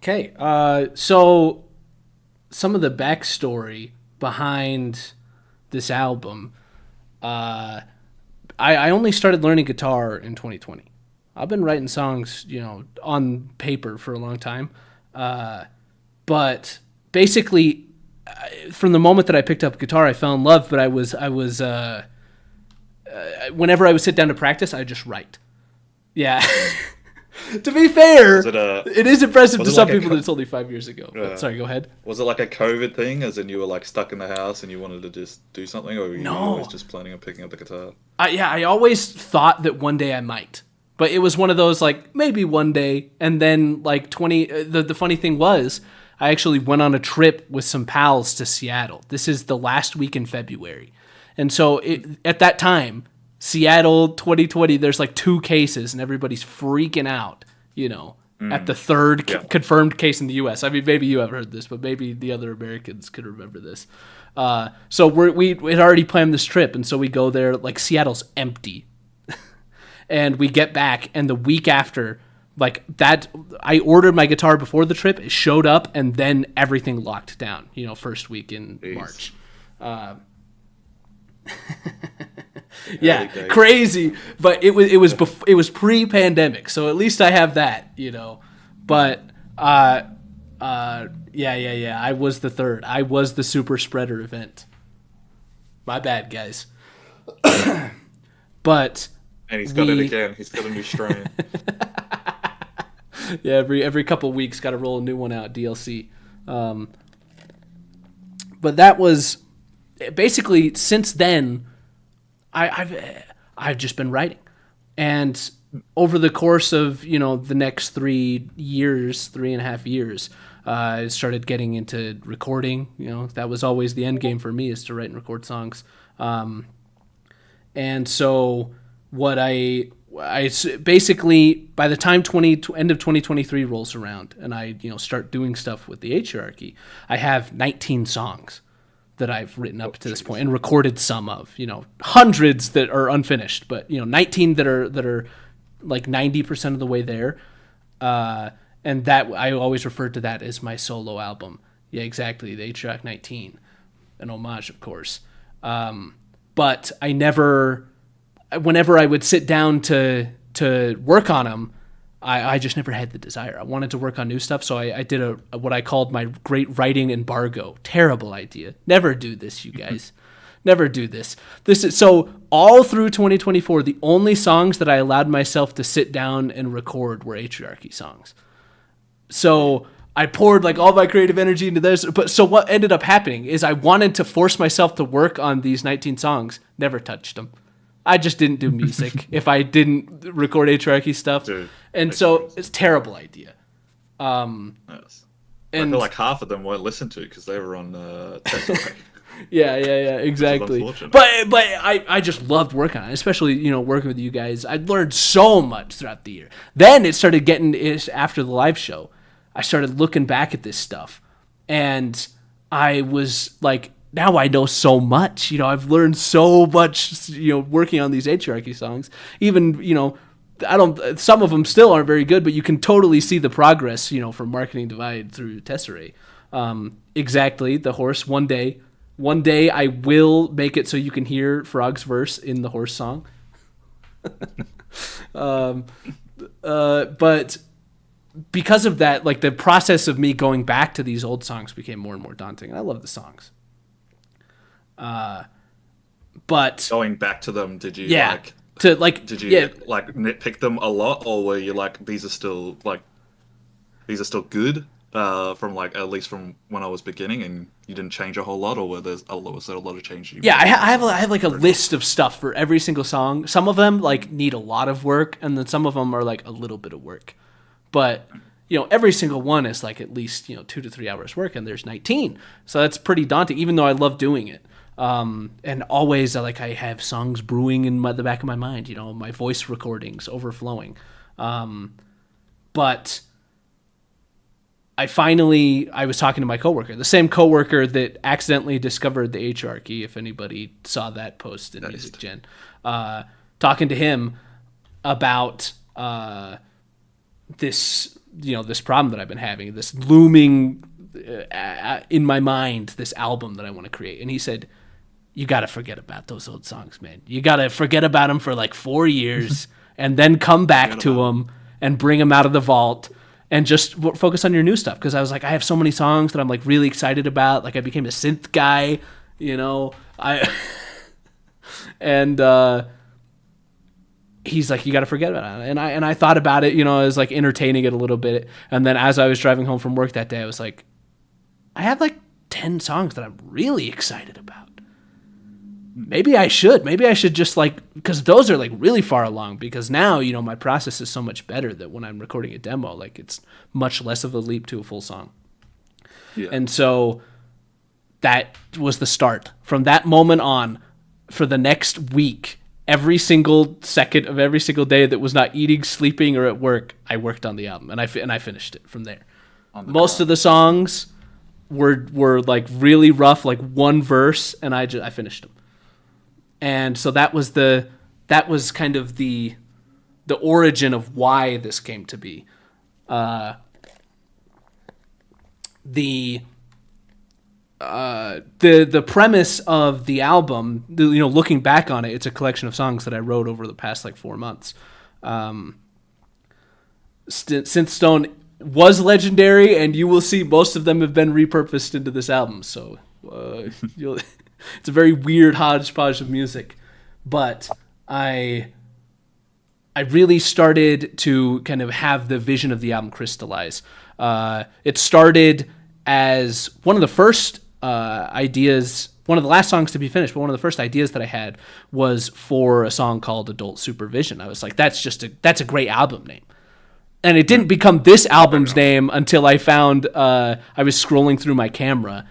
Okay, so some of the backstory behind this album. I only started learning guitar in 2020. I've been writing songs, on paper for a long time. But basically, from the moment that I picked up guitar, I fell in love. But whenever I would sit down to practice, I just write. Yeah. To be fair, it is impressive to some people that it's only 5 years ago. But, sorry, go ahead. Was it like a COVID thing, as in you were like stuck in the house and you wanted to just do something, or were you always just planning on picking up the guitar? I always thought that one day I might. But it was one of those, like, maybe one day. And then, like, the funny thing was, I actually went on a trip with some pals to Seattle. This is the last week in February. And so at that time, Seattle 2020, there's like 2 cases and everybody's freaking out, at the third confirmed case in the U.S. I mean, maybe you have heard this, but maybe the other Americans could remember this. So we had already planned this trip. And so we go there, like, Seattle's empty. And we get back, and the week after, like that, I ordered my guitar before the trip. It showed up, and then everything locked down. First week in March. Yeah, crazy. But it was pre-pandemic, so at least I have that. But yeah. I was the third. I was the super spreader event. My bad, guys. But. And he's got it again. He's got a new strain. Yeah, every couple weeks, got to roll a new one out, DLC. But that was basically, since then, I've just been writing, and over the course of the next 3.5 years, I started getting into recording. That was always the end game for me, is to write and record songs, and so. What I basically, by the time end of 2023 rolls around and I start doing stuff with the Atriarchy, I have 19 songs that I've written up to this point and recorded some of, hundreds that are unfinished, but 19 that are like 90% of the way there. And that I always referred to that as my solo album. Yeah, exactly. The Atriarchy 19, an homage, of course. But I never. Whenever I would sit down to work on them, I just never had the desire. I wanted to work on new stuff, so I did what I called my great writing embargo. Terrible idea. Never do this, you guys. Never do this. So all through 2024, the only songs that I allowed myself to sit down and record were Atriarchy songs. So I poured like all my creative energy into this. But so what ended up happening is I wanted to force myself to work on these 19 songs. Never touched them. I just didn't do music if I didn't record Atriarchy stuff. Dude, and so it's a terrible idea. Yes. And I feel like half of them weren't listened to because they were on Test. Yeah, exactly. But I just loved working on it, especially, working with you guys. I learned so much throughout the year. Then it started getting, after the live show, I started looking back at this stuff. And I was like, now I know so much. I've learned so much, working on these Atriarchy songs. Even, some of them still aren't very good, but you can totally see the progress, from Marketing Divide through Tesserae. Exactly, the horse. One day I will make it so you can hear Frog's verse in the horse song. But because of that, like, the process of me going back to these old songs became more and more daunting. And I love the songs. But going back to them, did you nitpick them a lot, or were you like, these are still good from like, at least from when I was beginning, and you didn't change a whole lot, or was there a lot of change? I have like a list of stuff for every single song. Some of them like need a lot of work, and then some of them are like a little bit of work. But every single one is like at least 2 to 3 hours work, and there's 19, so that's pretty daunting. Even though I love doing it. And always I have songs brewing in the back of my mind, my voice recordings overflowing. But I was talking to my coworker, the same coworker that accidentally discovered the Atriarchy, if anybody saw that post in Music Gen, talking to him about this this problem that I've been having, this looming in my mind, this album that I want to create. And he said, you got to forget about those old songs, man. You got to forget about them for like 4 years and then come back to them and bring them out of the vault and just focus on your new stuff. Because I was like, I have so many songs that I'm like really excited about. Like I became a synth guy, and he's like, you got to forget about it. And I thought about it, I was like entertaining it a little bit. And then as I was driving home from work that day, I was like, I have like 10 songs that I'm really excited about. Maybe I should just like, because those are like really far along, because now, my process is so much better that when I'm recording a demo, like it's much less of a leap to a full song. Yeah. And so that was the start. From that moment on, for the next week, every single second of every single day that was not eating, sleeping, or at work, I worked on the album, and I finished it from there. Most of the songs were like really rough, like one verse, and I finished them. And so that was kind of the origin of why this came to be. The premise of the album, looking back on it, it's a collection of songs that I wrote over the past like 4 months. Since Stone was legendary, and you will see most of them have been repurposed into this album. So it's a very weird hodgepodge of music, but I really started to kind of have the vision of the album crystallize. It started as one of the first ideas, one of the last songs to be finished, but one of the first ideas that I had was for a song called Adult Supervision. I was like, that's a great album name. And it didn't become this album's name until I found, I was scrolling through my camera,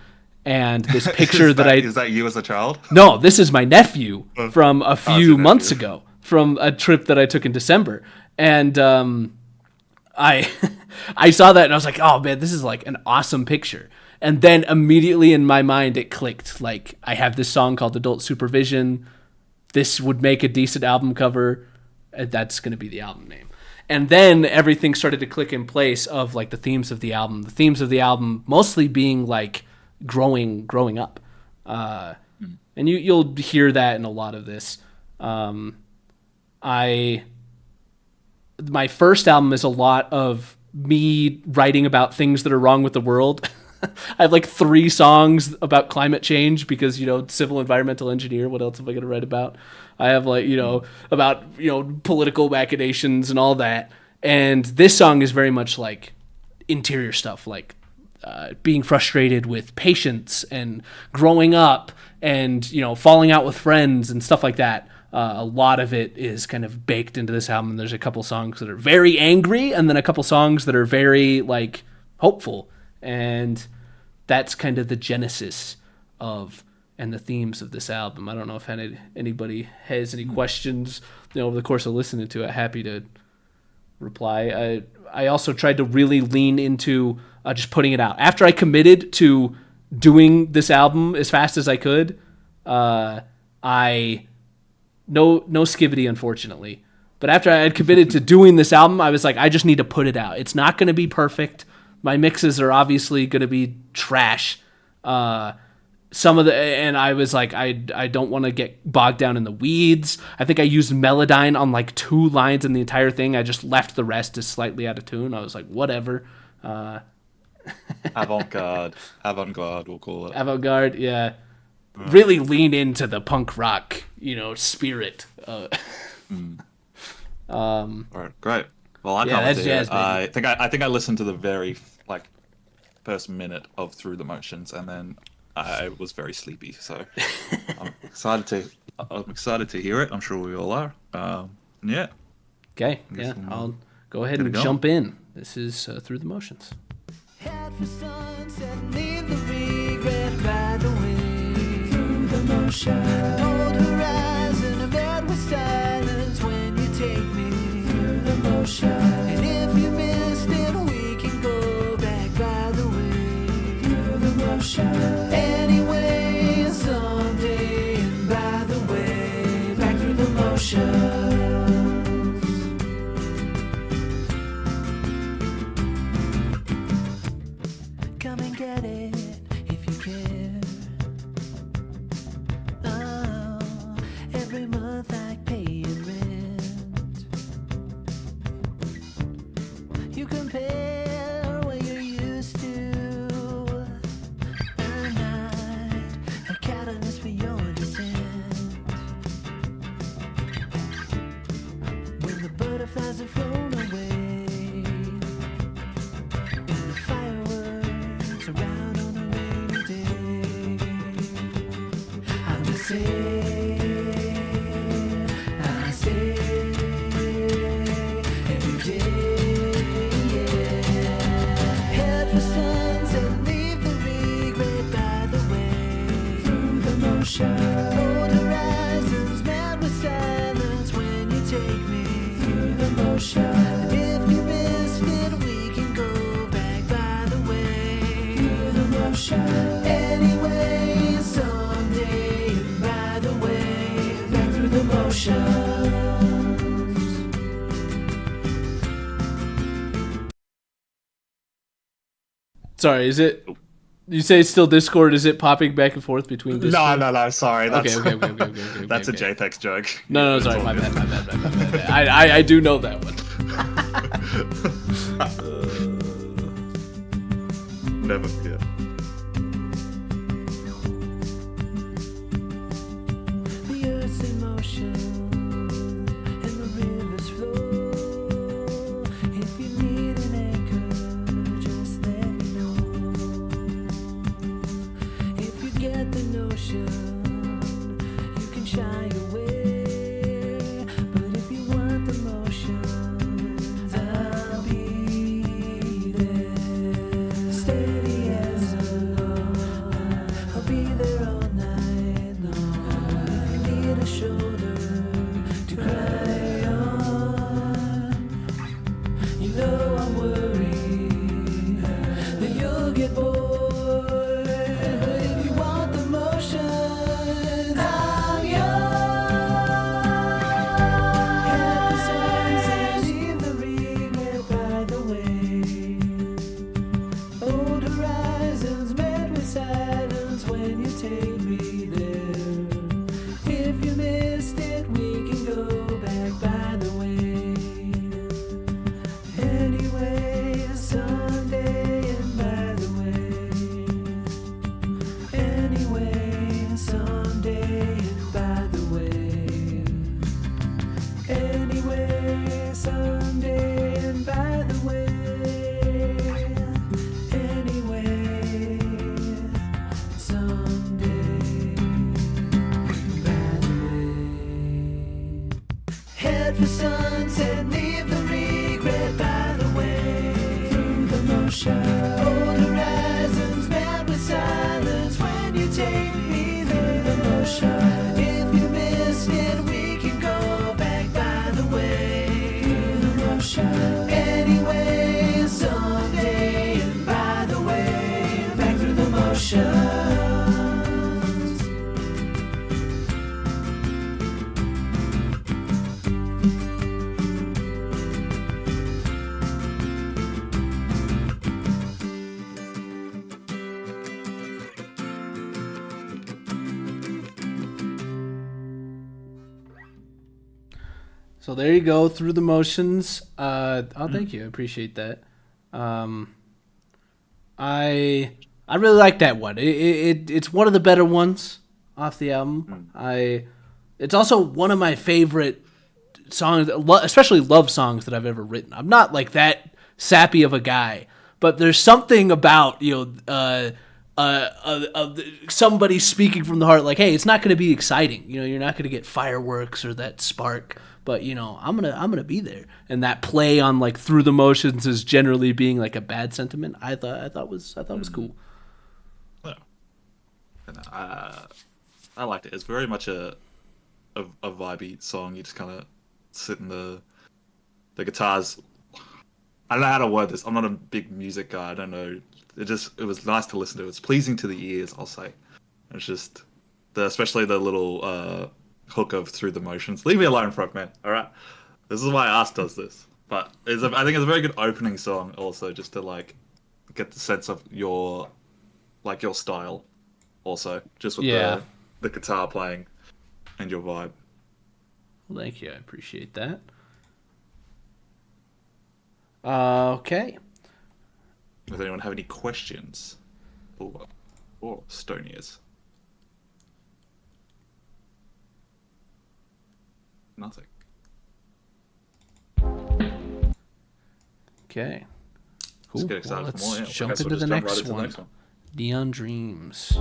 and this picture is that you as a child? No, this is my nephew from a few months ago, from a trip that I took in December. And I saw that and I was like, oh man, this is like an awesome picture. And then immediately in my mind it clicked. Like, I have this song called Adult Supervision. This would make a decent album cover. And that's going to be the album name. And then everything started to click in place of like the themes of the album. The themes of the album mostly being like growing up. And you'll hear that in a lot of this. My first album is a lot of me writing about things that are wrong with the world. I have like 3 songs about climate change because, civil environmental engineer, what else am I going to write about? I have like, about, political machinations and all that. And this song is very much like interior stuff, like being frustrated with patience and growing up and, falling out with friends and stuff like that. A lot of it is kind of baked into this album. There's a couple songs that are very angry and then a couple songs that are very like hopeful. And that's kind of the genesis of and the themes of this album. I don't know if anybody has any questions over the course of listening to it. Happy to reply. I also tried to really lean into just putting it out. After I committed to doing this album as fast as I could, no skibbity, unfortunately. But after I had committed to doing this album, I was like, I just need to put it out. It's not going to be perfect. My mixes are obviously going to be trash. And I was like, I don't want to get bogged down in the weeds. I think I used Melodyne on like 2 lines in the entire thing. I just left the rest as slightly out of tune. I was like, whatever. Avant-garde, we'll call it. Avant-garde, yeah. Really lean into the punk rock, spirit. All right, great. Well, I can't wait to hear it. I think I listened to the very first minute of Through the Motions, and then I was very sleepy. So I'm excited to hear it. I'm sure we all are. Yeah. Okay. Yeah. I'll go ahead and jump in. This is Through the Motions. Head for sunset, leave the regret by the way. Through the motion. Old horizon, a bed with silence when you take me. Through the motion. And if you missed it, we can go back by the way. Through the motion. Anyway, someday, and by the way, back through the motion. get it if you care. Oh, every month like paying rent. You compare what you're used to. I'm not a catalyst for your descent. When the butterflies have flown away. Around on a rainy day, I stay every day, yeah. Head for suns and leave the regret by the way. Through the motion, old horizons met with silence when you take me. Through the motion, and if you missed it, we can go back by the way. Anyway, someday, and by the way, back through the motions. Sorry, is it? You say it's still Discord? Is it popping back and forth between Discord? No. Sorry. That's, okay. That's a JPEX joke. No. Sorry, my bad. I do know that one. Never forget. The earth's in motion and the rivers flow. If you need an anchor, just let me know. If you get the notion, you can shy away. But if you want the motion, I'll be there. Steady as a log, I'll be there all night long. If you need a shoulder to cry on, you know I'm worried that you'll get bored. But if you want the motions, I'm yours. Half the sunset, leave the regret by the way. Old horizons met with silence when you take me there. If you missed it, we can go back by the way. Anyway, someday and by the way. Anyway, someday and by the way. Anyway, someday and by the way. Anyway, someday by the way. Head for sunset, leave the regret by the way. Through the motion, old horizons met with silence when you take me there. The motion, if you missed it, we can go back by the way. Through the motion, anyway, someday, and by the way, back through the motions. So there you go, Through the Motions. Thank you. I appreciate that. I really like that one. It's one of the better ones off the album. It's also one of my favorite songs, especially love songs that I've ever written. I'm not like that sappy of a guy, but there's something about somebody speaking from the heart. Like, hey, it's not going to be exciting. You're not going to get fireworks or that spark. But I'm gonna be there, and that play on like through the motions is generally being like a bad sentiment. I thought was cool. Yeah. And, I liked it. It's very much a vibey song. You just kind of sit in the guitars. I don't know how to word this. I'm not a big music guy. I don't know. It was nice to listen to. It's pleasing to the ears, I'll say. It's just especially the little hook of Through the Motions. Leave me alone, Frogman. All right, this is why Ass does this. But I think it's a very good opening song, also, just to like get the sense of your like your style, also just with the guitar playing and your vibe. Well, thank you. I appreciate that. Okay. Does anyone have any questions for StoneEars? Nothing. Okay. Cool. Let's get excited Well, for more. let's Yeah. jump into the next one. Neon Dreams.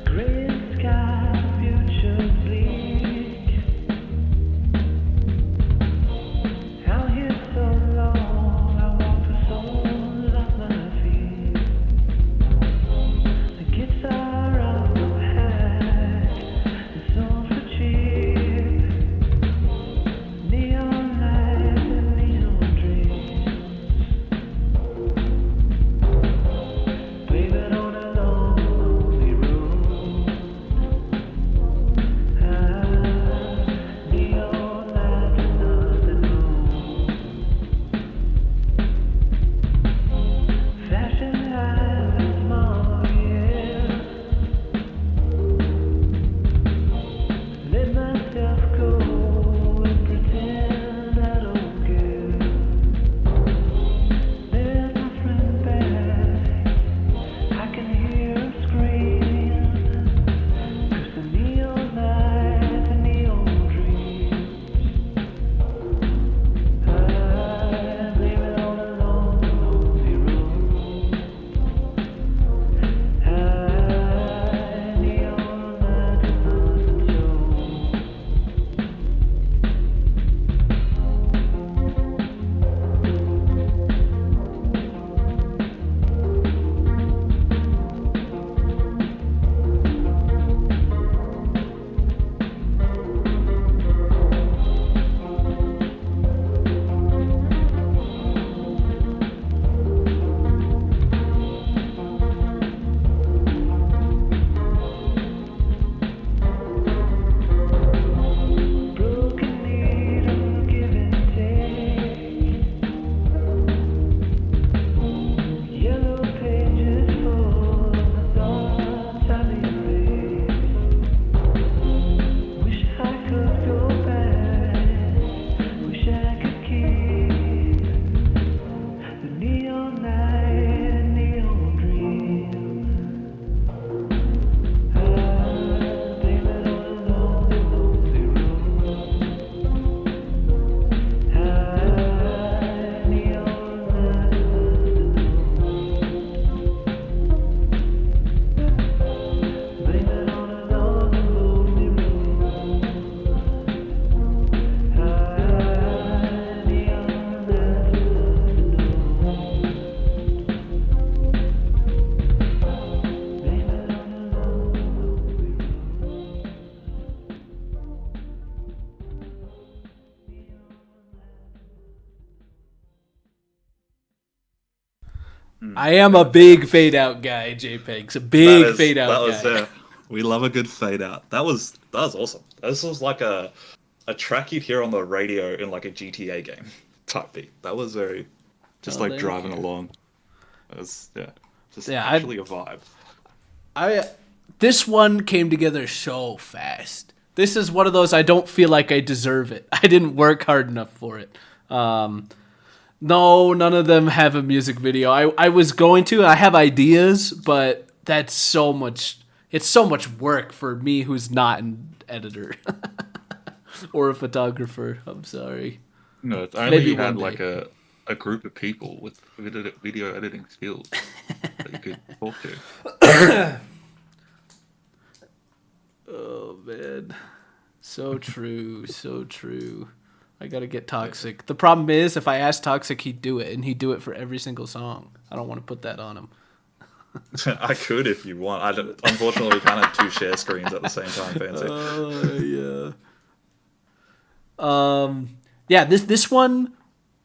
Gray sky, future bleak. Out here so long, I walk the soles of my feet. The guitar off the hat, the songs for cheap. Neon lights and neon dreams. Blame it on a lonely road. Neon lights and nothing new. Fashion high and small, yeah. Let myself go and pretend I don't care. There's my friend back. I can hear her scream. 'Cause the neon lights and neon dreams. I blame it on a lonely road. Neon lights and nothing shows. Broken needle, give and take. Yellow pages full of the thoughts I've erased. Wish I could go back. Wish I could keep the neon light and neon dream. I blame it on a lonely road. Neon lights and nothing new. Blame it on a lonely road. Neon lights and nothing new. Blame it on a lonely I am a big fade out guy, JPEG's a big fade out guy. We love a good fade out. That was awesome. This was like a track you'd hear on the radio in like a GTA game type beat. That was very just like thank driving you. along. It was just Yeah, actually a vibe. This one came together so fast. This is one of those I don't feel like I deserve it. I didn't work hard enough for it. No, none of them have a music video. I was going to. I have ideas, but that's so much. It's so much work for me, who's not an editor or a photographer. I'm sorry. No, it's only Maybe you had one like day. a group of people with video editing skills that you could talk to. Oh man, so true, so true. I gotta get Toxic. The problem is, if I asked Toxic, he'd do it, and he'd do it for every single song. I don't want to put that on him. I could if you want. Unfortunately, we can't have two share screens at the same time, Fancy. Yeah. Yeah, this one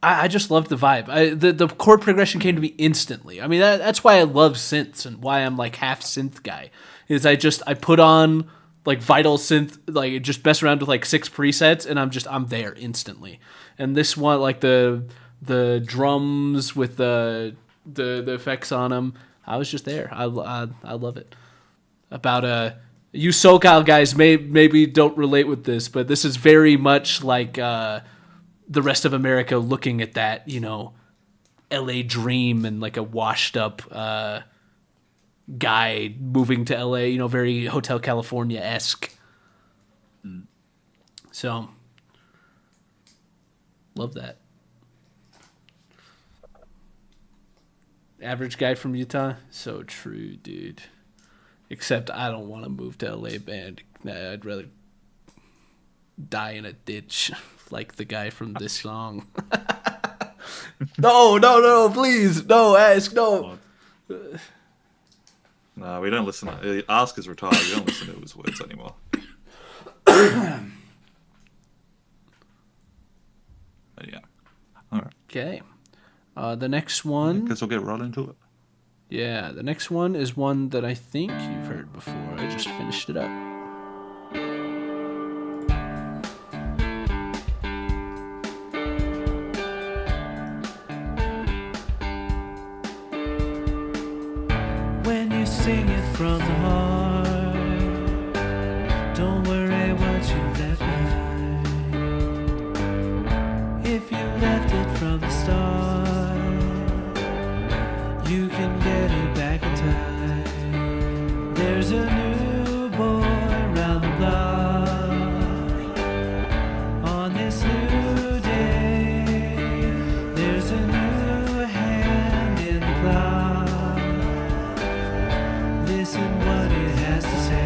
I just loved the vibe. The chord progression came to me instantly. I mean, that's why I love synths and why I'm like half synth guy. Is I put on like Vital Synth, like just mess around with like 6 presets, and I'm there instantly. And this one, like the drums with the effects on them, I was just there. I love it. About you SoCal guys maybe don't relate with this, but this is very much like the rest of America looking at that, LA dream and like a washed up guy moving to LA, very Hotel California-esque. So, love that. Average guy from Utah? So true, dude. Except I don't want to move to LA, man. I'd rather die in a ditch like the guy from this song. No, please. No, ask, no. No, we don't listen. Ask is retired. We don't listen to his words anymore. But yeah. All right. Okay. The next one. Guess we'll get right into it. Yeah, the next one is one that I think you've heard before. I just finished it up. When you sing it from the heart, don't worry what you've left behind. If you left it from the start, you can get it back in time. There's a new boy around the block on this new day. There's a new hand in the clock. Listen what it has to say.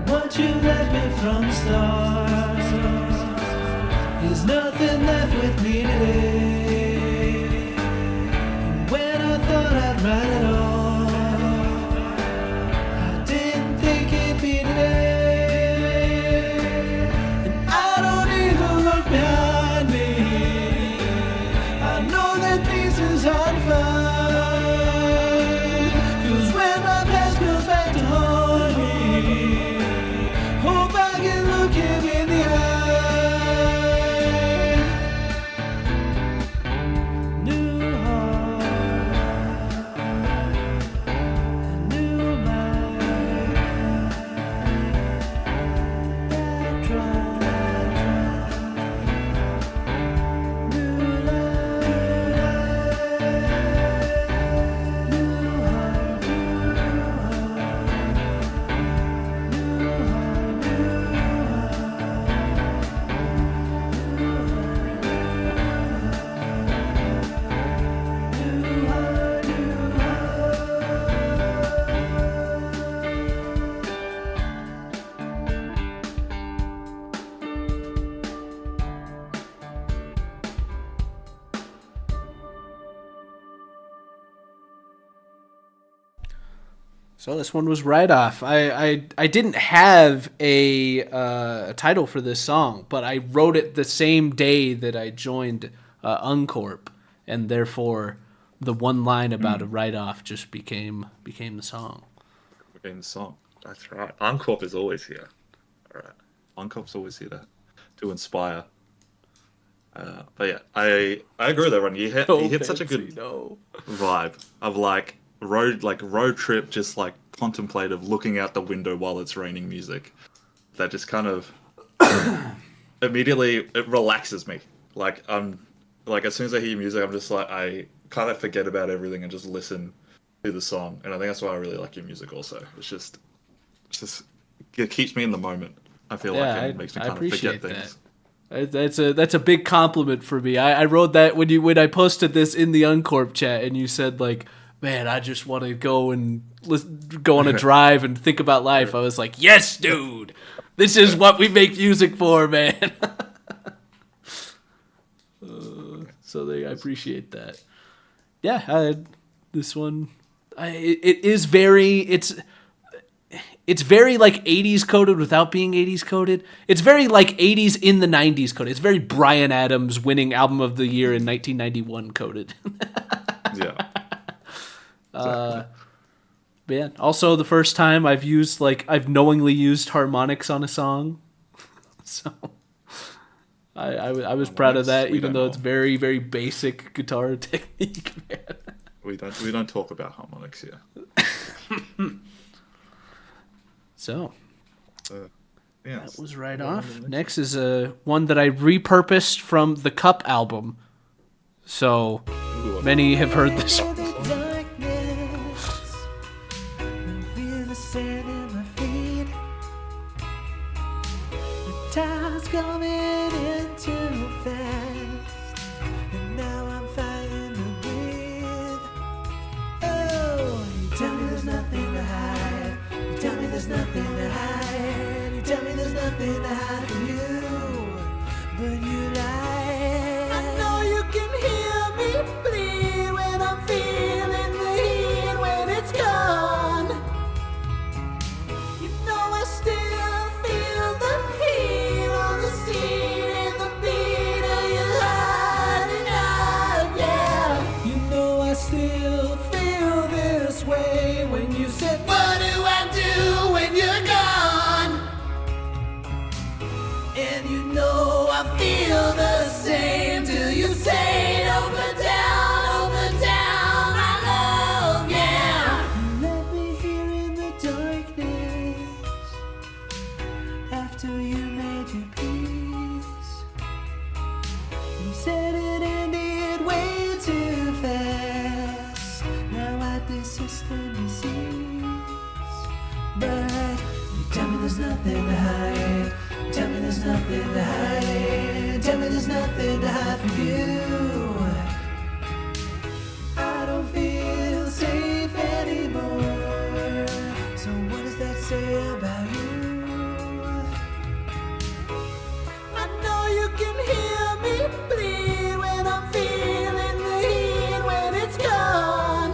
What you left me from the start is nothing left with me today. When I thought I'd write it all, I didn't think it'd be today. And I don't even look behind me. I know that this is hard to find. 'Cause when my past goes back to haunt me, hope I can look him in the eye. New heart, new mind. That drive, new life, new heart, So this one was Right Off. I didn't have a title for this song, but I wrote it the same day that I joined Uncorp, and therefore the one line about a Right Off just became the song. Became the song. That's right. Uncorp is always here. All right. Uncorp's always here to inspire. But yeah, I agree with everyone. You hit such a good vibe of like road trip, just like contemplative, looking out the window while it's raining music. That just kind of immediately it relaxes me. Like I'm like as soon as I hear music, I'm just like I kind of forget about everything and just listen to the song. And I think that's why I really like your music. Also, it's just it keeps me in the moment. I feel like it makes me kind of forget things. That's a big compliment for me. I wrote that when I posted this in the Uncorp chat, and you said like, man, I just want to go and go on a drive and think about life. I was like, yes, dude, this is what we make music for, man. So I appreciate that. Yeah, this one, it's very like 80s coded without being 80s coded. It's very like 80s in the 90s coded. It's very Bryan Adams winning album of the year in 1991 coded. Yeah. Exactly. But yeah, also the first time I've knowingly used harmonics on a song. So I was proud of that, even though it's very, very basic guitar technique, man. We don't talk about harmonics here. So yeah, that was right off. Next is one that I repurposed from the Cup album. So many have heard this one. Time's coming in too fast, and now I'm fighting to breathe. Oh, you tell me there's nothing to hide. You tell me there's nothing to hide. You tell me there's nothing to hide from you, but you lie. I know you can hear me bleed when I'm feeling the heat when it's gone. You know I still feel the heat on the seat and the beat of your heart and out, yeah. You know I still feel this way when you said, what do I do when you're gone? And you know I feel the same till you say it over down, my love, yeah. You left me here in the darkness after you made your peace. You said it ended way too fast. Now I desist and disease. But you tell me there's nothing to hide. Tell me there's nothing to hide. Tell me there's nothing to hide from you. I don't feel safe anymore. So what does that say about you? I know you can hear me bleed when I'm feeling the heat when it's gone.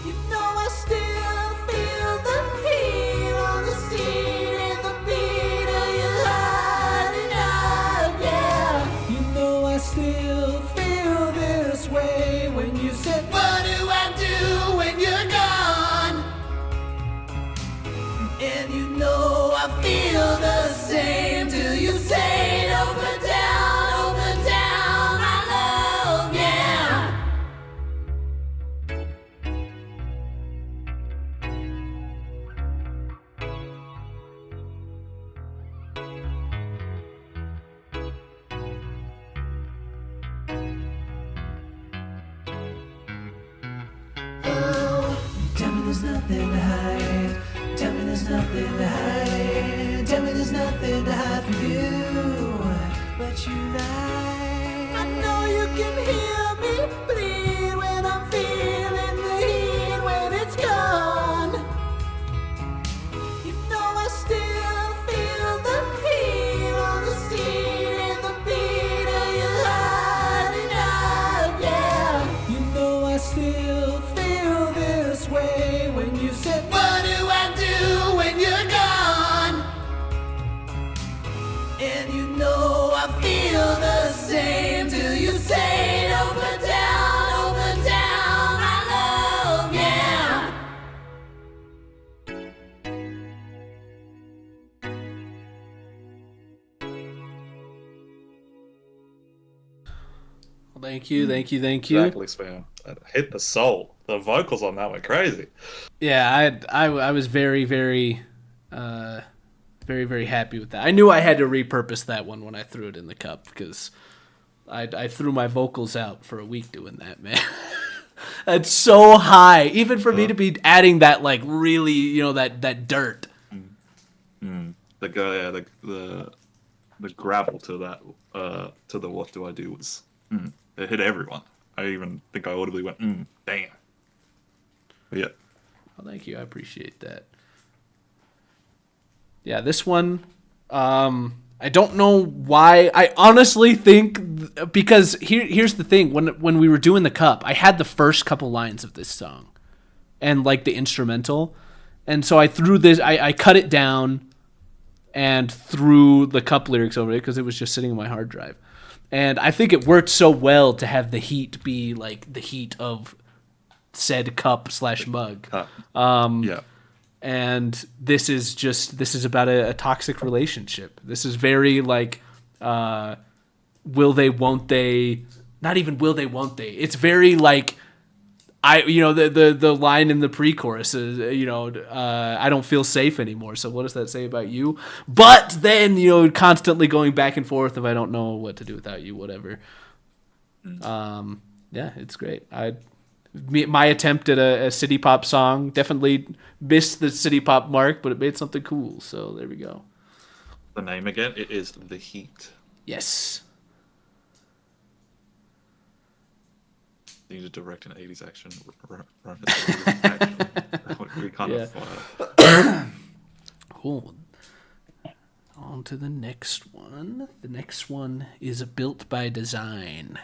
You know I still feel the heat on the seat and the beat of your heart and out, yeah. You know I still feel this way when you said, what do I do when you're gone? And you know I feel the same till you say it over down, my love, yeah. Oh, tell me there's nothing to hide. Tell me there's nothing to hide. Tell me there's nothing to hide from you, but you lie. I know you can hear me bleed when I'm feeling the heat when it's gone. You know I still feel the heat on the seat and the beat of your heart and out, yeah. You know I still feel this way when you said, what do I do when you're gone? And you know I feel the same till you say it over down, my love, yeah. Well, thank you. Exactly, Spam. That hit the soul. The vocals on that were crazy. Yeah, I was very, very, very, very happy with that. I knew I had to repurpose that one when I threw it in the cup because I threw my vocals out for a week doing that, man. That's so high, even for me to be adding that like really, that dirt. The gravel to that to the what do I do was it hit everyone. I even think I audibly went, damn. But yeah. Well, thank you. I appreciate that. Yeah, this one, I don't know why. I honestly think because here's the thing: when we were doing the cup, I had the first couple lines of this song, and like the instrumental, and so I threw this. I cut it down, and threw the cup lyrics over it because it was just sitting on my hard drive, and I think it worked so well to have the heat be like the heat of said cup/mug. Yeah. And this is about a toxic relationship. This is very like will they, won't they, not even will they, won't they. It's very like the line in the pre-chorus is I don't feel safe anymore. So what does that say about you? But then constantly going back and forth of I don't know what to do without you, whatever. Yeah, it's great. My attempt at a city pop song definitely missed the city pop mark, but it made something cool. So there we go. The name again, it is The Heat. Yes. You need to direct an 80s action reference. We kind of Cool. On to the next one. The next one is Built by Design.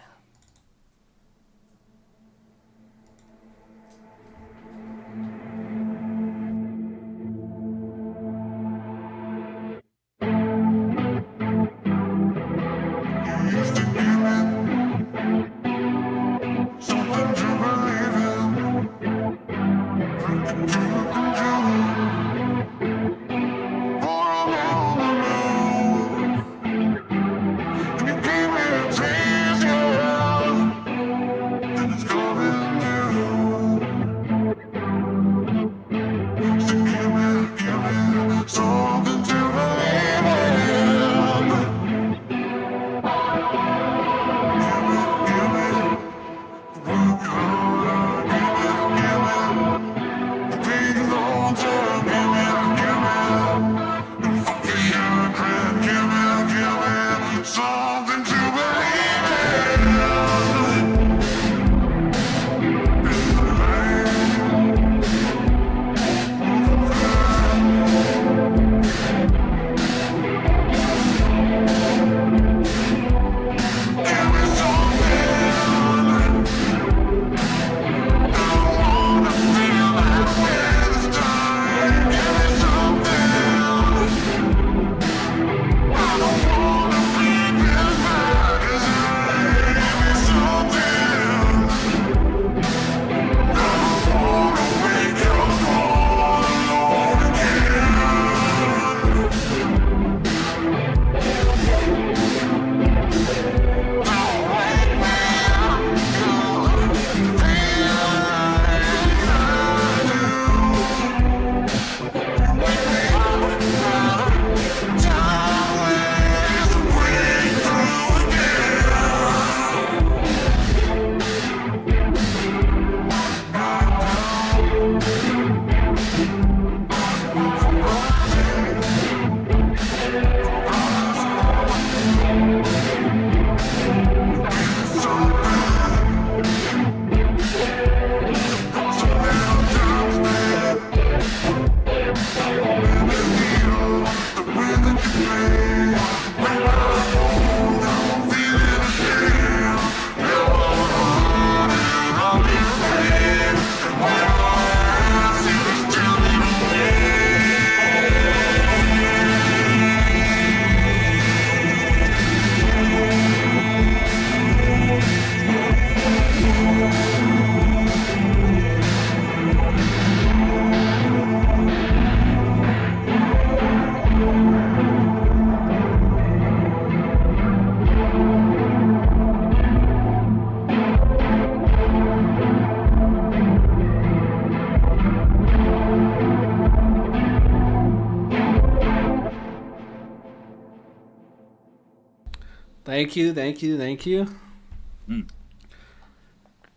Thank you.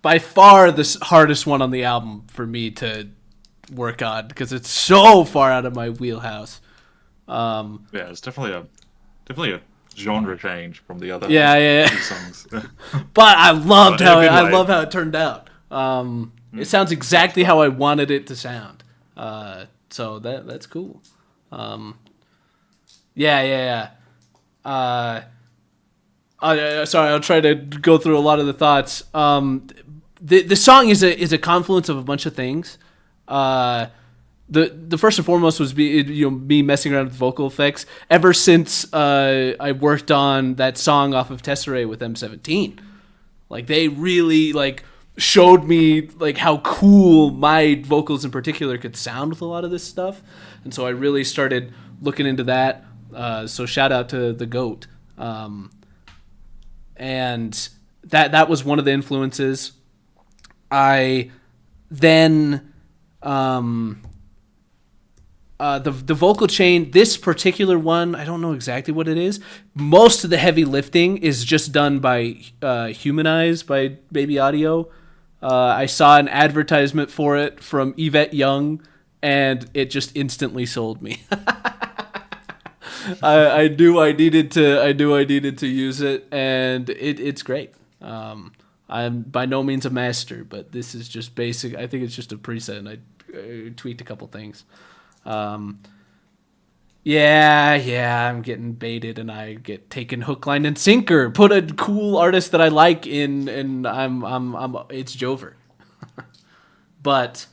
By far the hardest one on the album for me to work on because it's so far out of my wheelhouse. Yeah, it's definitely a genre change from the other two songs. But I loved how it turned out. It sounds exactly how I wanted it to sound. So that's cool. Sorry, I'll try to go through a lot of the thoughts. The song is a confluence of a bunch of things. The first and foremost was me messing around with vocal effects ever since I worked on that song off of Tesserae with M17. Like, they really showed me how cool my vocals in particular could sound with a lot of this stuff, and so I really started looking into that. So shout out to the GOAT, and that was one of the influences. I then the vocal chain, this particular one, I don't know exactly what it is. Most of the heavy lifting is just done by Humanize by Baby Audio. I saw an advertisement for it from Yvette Young, and it just instantly sold me. I knew I needed to use it, and it's great. I'm by no means a master, but this is just basic. I think it's just a preset, and I tweaked a couple things. I'm getting baited, and I get taken hook, line, and sinker. Put a cool artist that I like in, and it's Jover. But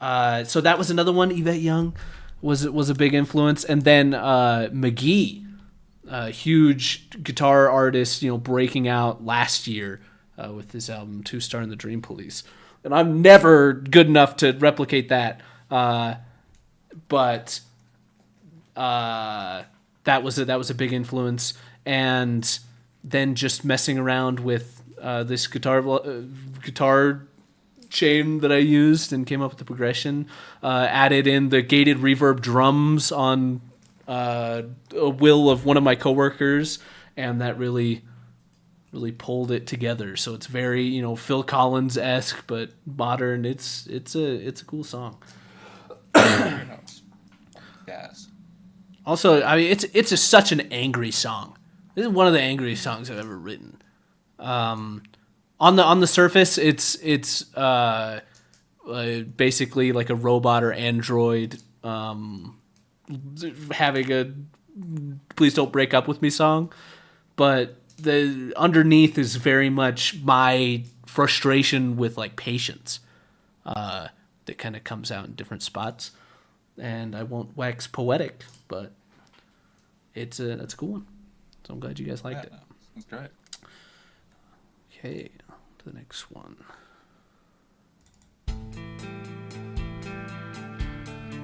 so that was another one. Yvette Young was a big influence, and then McGee, a huge guitar artist, breaking out last year with his album 2 Star and the Dream Police. And I'm never good enough to replicate that. But that was a big influence, and then just messing around with this guitar chain that I used and came up with the progression. Added in the gated reverb drums on a will of one of my coworkers, and that really pulled it together. So it's very Phil Collins-esque but modern. It's a cool song. Yes. Also, I mean, it's such an angry song. This is one of the angriest songs I've ever written. On the surface, it's basically like a robot or android having a "Please Don't Break Up with Me" song, but the underneath is very much my frustration with patience. That kind of comes out in different spots, and I won't wax poetic, but it's a cool one. So I'm glad you guys liked it. That's great. Okay, on to the next one.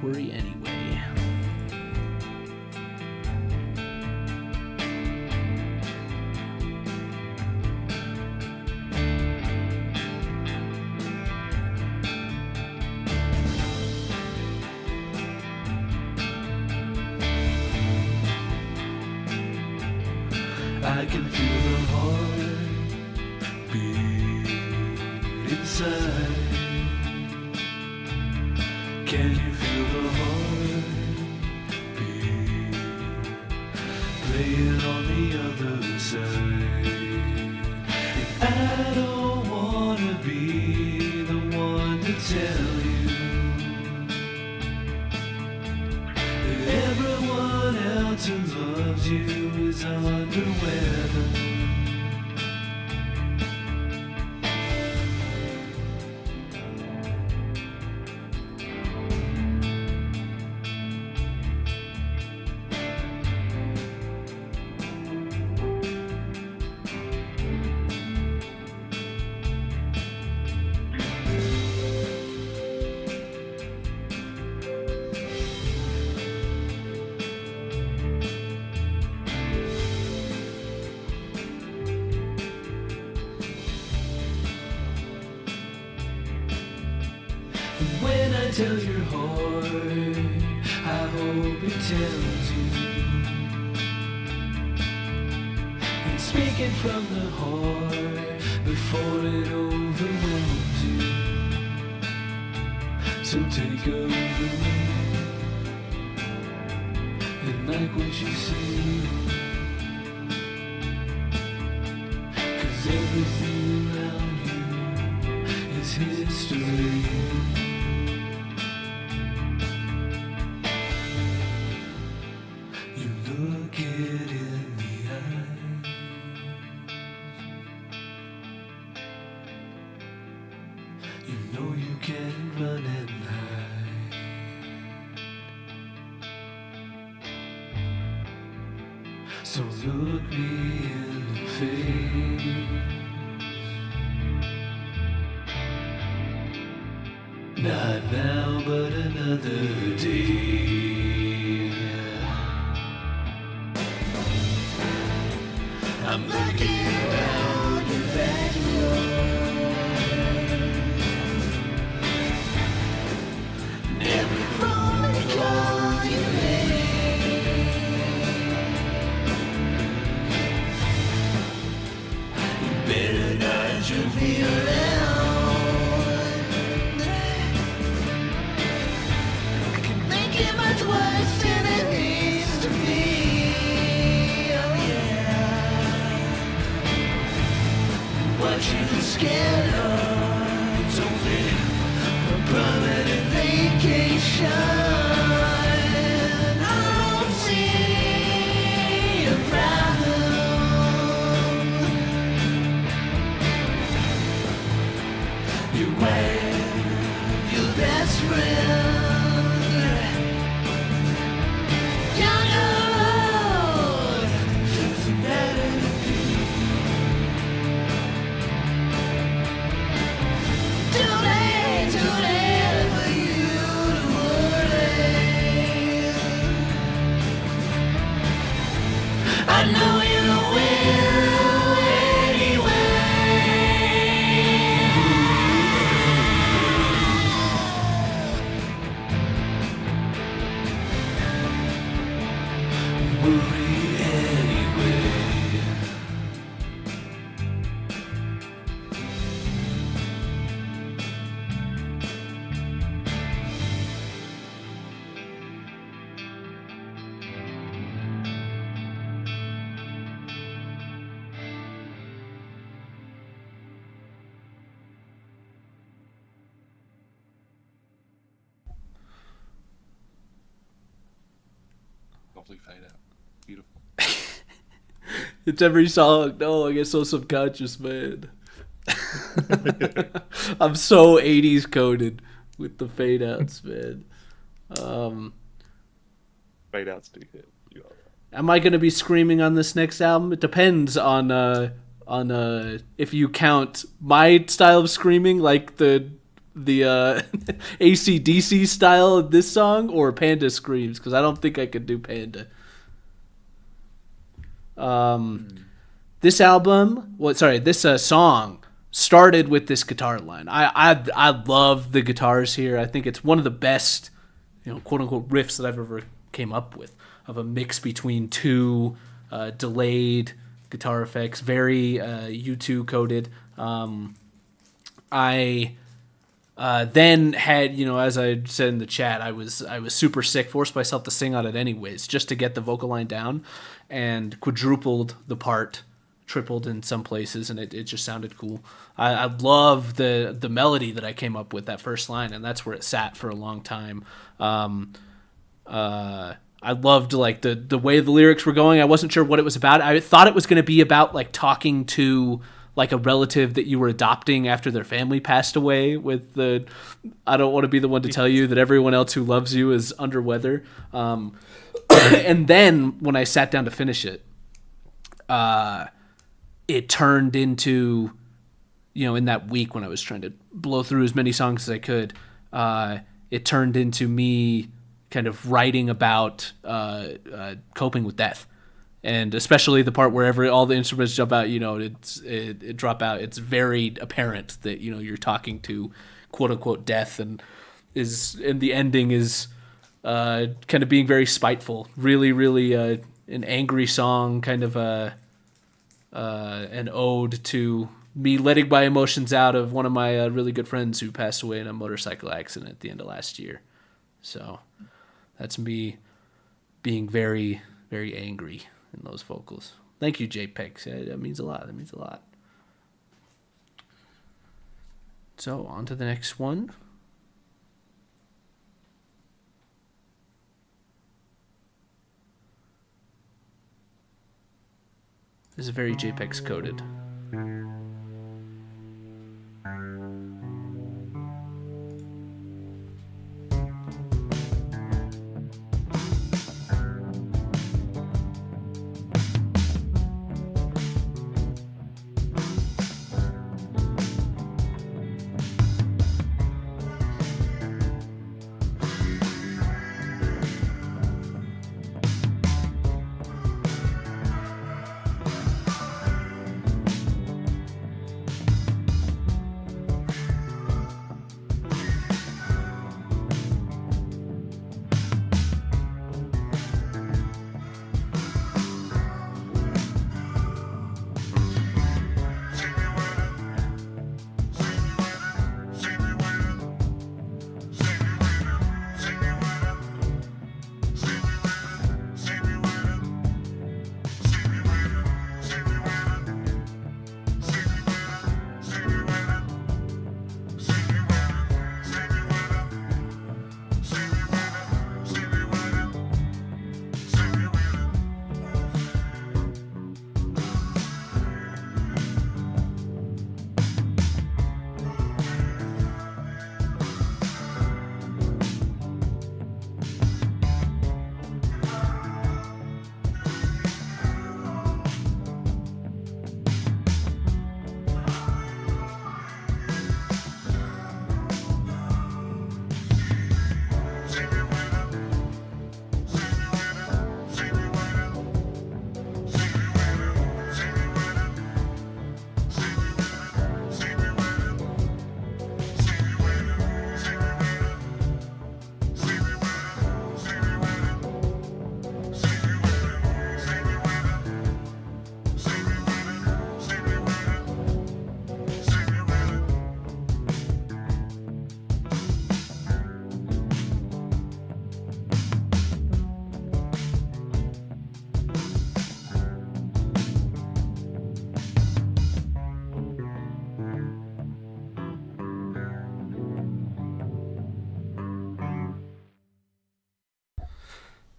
Worry Anyway. I can feel the heart beat inside. Can you feel the heart beat playing on the other side? And I don't wanna be the one to tell you that everyone else who loves you is under weather. When I tell your heart, I hope it tells you. And speaking from the heart before it overwhelms you. So take a look and like what you see. everything around you is history. You look it in the eye. You know you can run and hide. So look me in the face. Not now, but another day. I'm looking around your back door. Every phone call you make, you better not just be around. I can make it much worse than it needs to be. Oh yeah. What you scared of? It's only a permanent vacation. I don't see a problem. You're with your best friend. Young or old, doesn't matter to me. Too late for you to worry. I know you will anyway. Worry anyway. Lovely fade out. Beautiful. It's every song. No, I get so subconscious, man. I'm so 80s coded with the fade outs, man. Fade outs do hit. You are right. Am I going to be screaming on this next album? It depends on if you count my style of screaming, like the AC/DC style of this song, or Panda screams, because I don't think I could do Panda. This song started with this guitar line. I love the guitars here. I think it's one of the best, quote unquote riffs that I've ever came up with, of a mix between two delayed guitar effects, very U2 coded. I then had, as I said in the chat, I was super sick, forced myself to sing on it anyways, just to get the vocal line down, and quadrupled the part, tripled in some places, and it just sounded cool. I love the melody that I came up with that first line, and that's where it sat for a long time. I loved like the way the lyrics were going. I wasn't sure what it was about. I thought it was going to be about like talking to like a relative that you were adopting after their family passed away, with the I don't want to be the one to tell you that everyone else who loves you is under weather. And then when I sat down to finish it, it turned into, in that week when I was trying to blow through as many songs as I could, it turned into me kind of writing about coping with death. And especially the part where all the instruments jump out, it drop out. It's very apparent that, you're talking to quote unquote death, and the ending is kind of being very spiteful. Really, really an angry song, kind of an ode to me letting my emotions out of one of my really good friends who passed away in a motorcycle accident at the end of last year. So that's me being very, very angry in those vocals. Thank you, JPEG. That means a lot. So, on to the next one. This is very JPEG coded.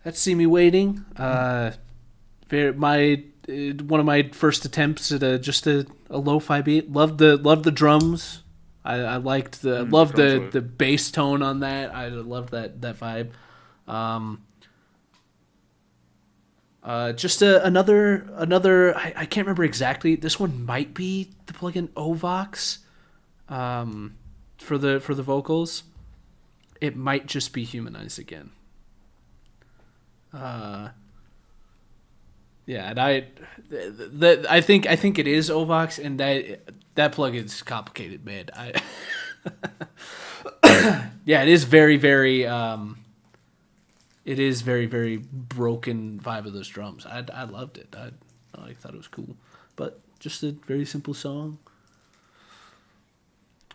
That's See Me Waiting. One of my first attempts at a lo-fi beat. Loved the drums. I liked loved the bass tone on that. I loved that vibe. Just another. I can't remember exactly. This one might be the plugin Ovox. For the vocals, it might just be Humanize Again. Yeah, and I think it is Ovox, and that plugin's complicated, man. Yeah, it is very very very broken vibe of those drums. I loved it. I thought it was cool, but just a very simple song.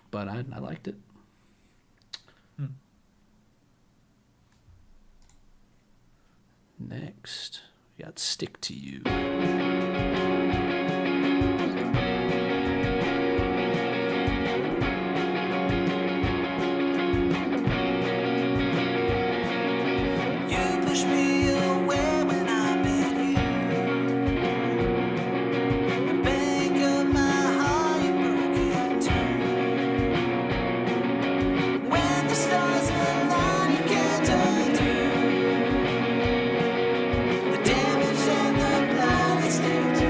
But I liked it. Next, we got Stick to You. You push me away when I met you. The bank of my heart you broke into. When the stars align, you can't undo the damage and the blood that still to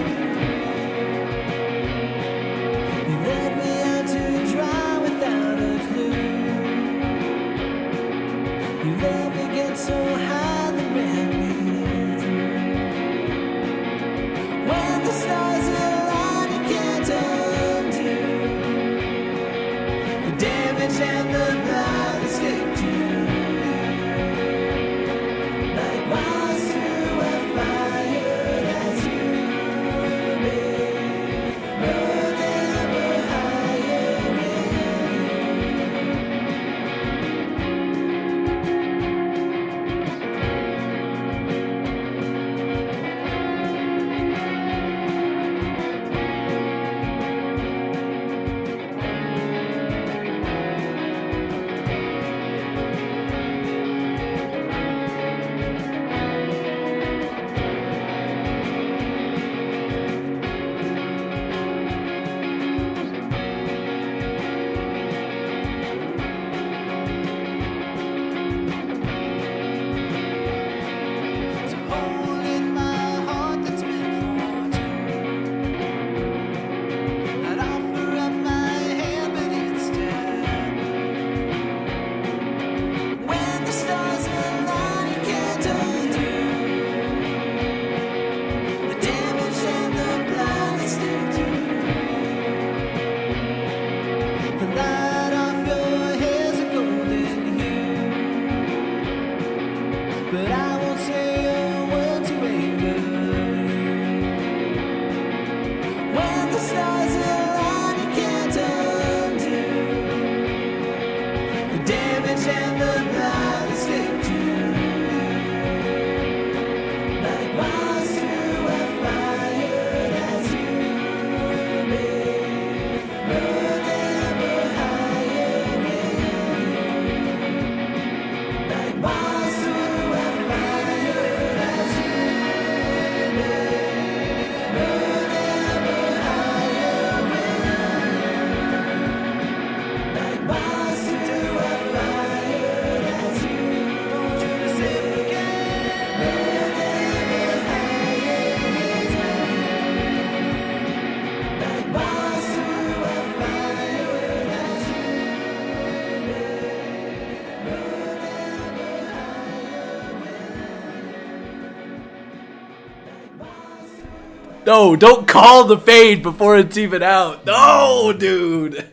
No, don't call the fade before it's even out. No, dude.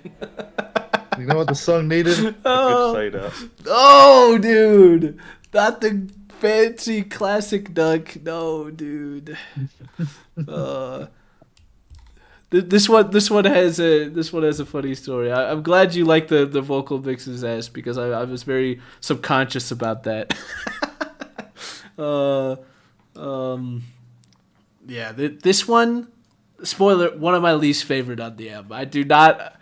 You know what the song needed? A good fade out. Oh, dude. Not the fancy classic duck. No, dude. This one has a funny story. I'm glad you like the vocal mixes, Ash, because I was very subconscious about that. Yeah, this one, spoiler, one of my least favorite on the album. I do not.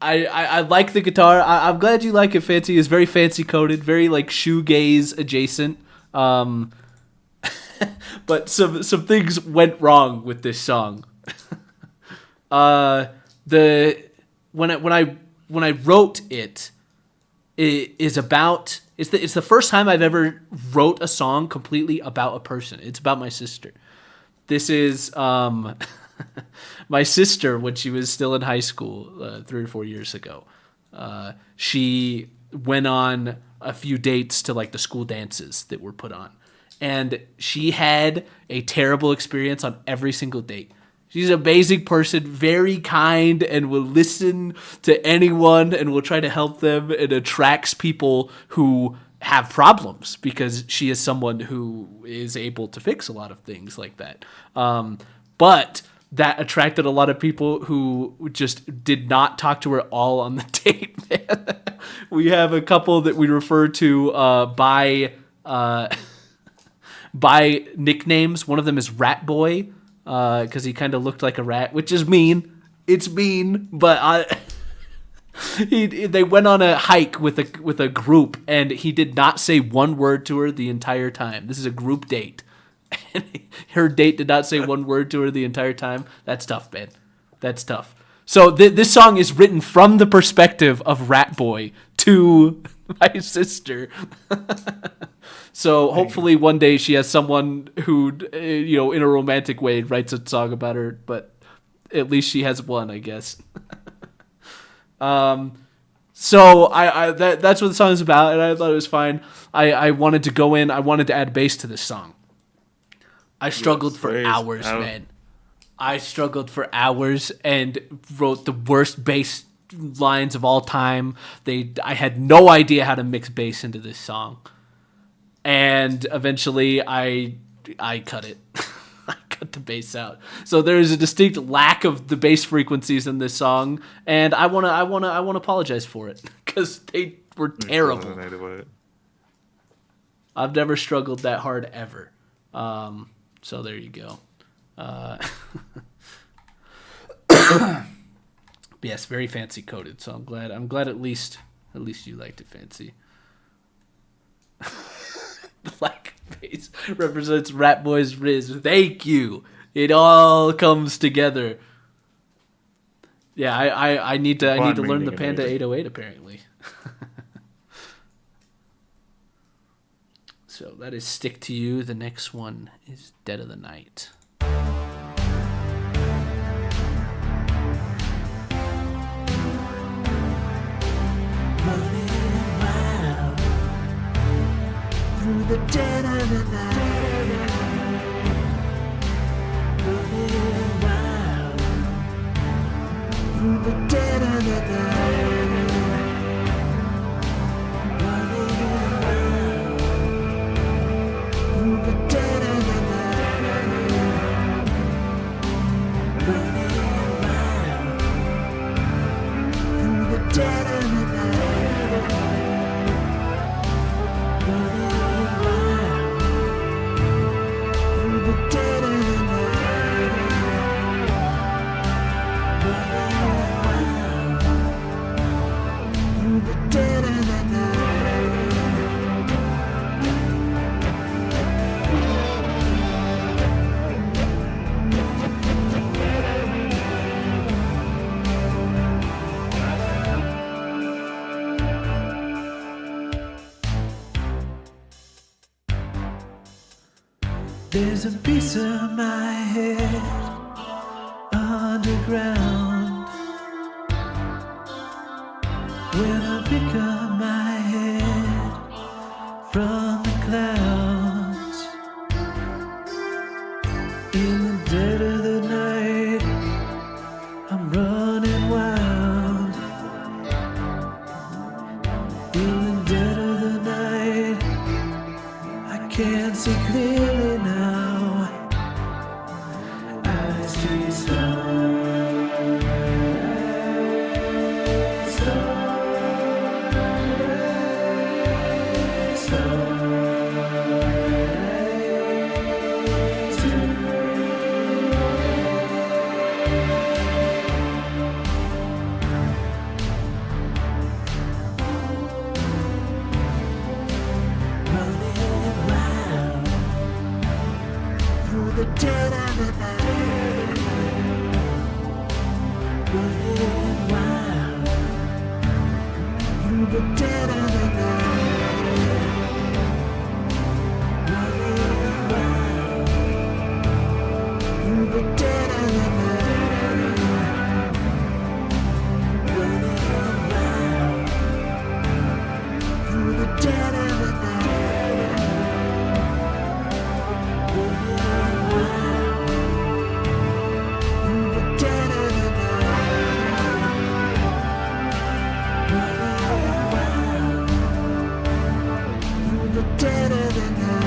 I like the guitar. I'm glad you like it, Fancy. It's very fancy coded, very like shoegaze adjacent. But some things went wrong with this song. When I wrote it, it's the first time I've ever wrote a song completely about a person. It's about my sister. This is my sister when she was still in high school 3 or 4 years ago. She went on a few dates to like the school dances that were put on, and she had a terrible experience on every single date. She's an amazing person, very kind, and will listen to anyone and will try to help them, and attracts people who have problems because she is someone who is able to fix a lot of things like that. But that attracted a lot of people who just did not talk to her all on the date. We have a couple that we refer to by nicknames. One of them is Rat Boy, because he kind of looked like a rat, which is mean. It's mean, but they went on a hike with a group, and he did not say one word to her the entire time. This is a group date, and her date did not say one word to her the entire time. That's tough, man. That's tough. So this song is written from the perspective of Rat Boy to my sister. So hopefully one day she has someone who, in a romantic way writes a song about her, but at least she has one, I guess. So that's what the song is about, and I thought it was fine. I wanted to go in. I wanted to add bass to this song. I struggled for hours, man. I struggled for hours and wrote the worst bass lines of all time. I had no idea how to mix bass into this song, and eventually I cut it. I cut the bass out. So there is a distinct lack of the bass frequencies in this song, and I wanna apologize for it because they were terrible. I've never struggled that hard ever. So there you go. Yes, very fancy coded. So I'm glad at least you liked it, Fancy. The lack of bass represents Rat Boy's Riz. Thank you. It all comes together. Yeah, I need to learn the Panda 808 apparently. So that is Stick to You. The next one is Dead of the Night. Running wild through the dead of the night. Running wild through the dead of the night. Running wild through the dead of the night. Running wild through the dead of the night. There's a piece of my head underground. When I pick up my head from the clouds in the dead of the night. running wild through the dead of the night. Running wild through the dead of the night. Running wild through the dead of the night. Running wild through the dead of the night. Running wild through the dead of the night.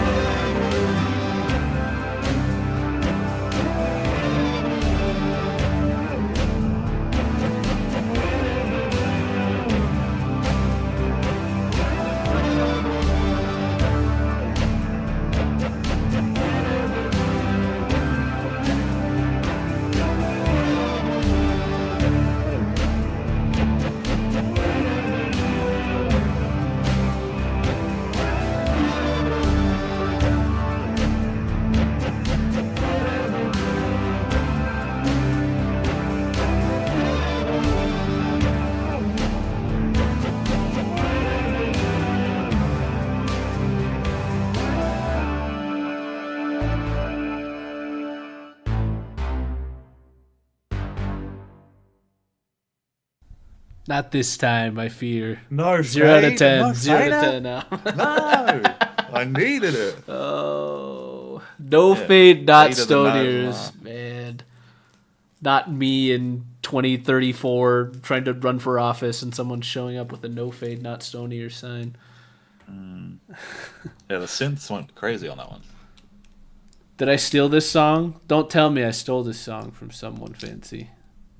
Not this time, I fear. No, 0 out of fade, 10. no 0 out of fader. 10 now. No, I needed it. Oh, no Yeah, fade, not fade of the night, StoneEars, man. Not me in 2034 trying to run for office and someone showing up with a no fade, not StoneEars sign. Yeah, the synths went crazy on that one. Did I steal this song? Don't tell me I stole this song from someone fancy.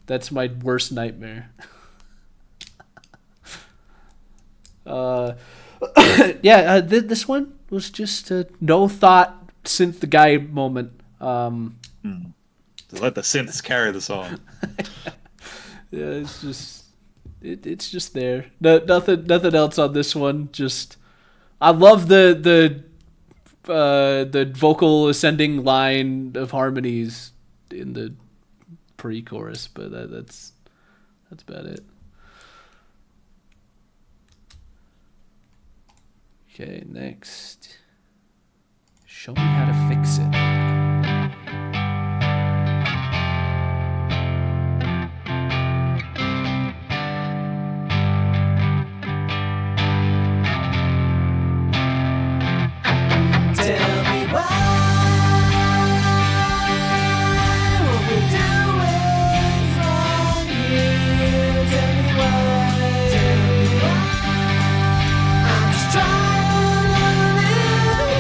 That's my worst nightmare. This one was just a no thought synth the guy moment. Just let the synths carry the song. Yeah, it's just there. Nothing else on this one. Just I love the vocal ascending line of harmonies in the pre-chorus, but that's about it. Okay, next. Show me how to fix it. Tell me why, what we're doing's wrong here. Tell me why, I'm just trying to live here.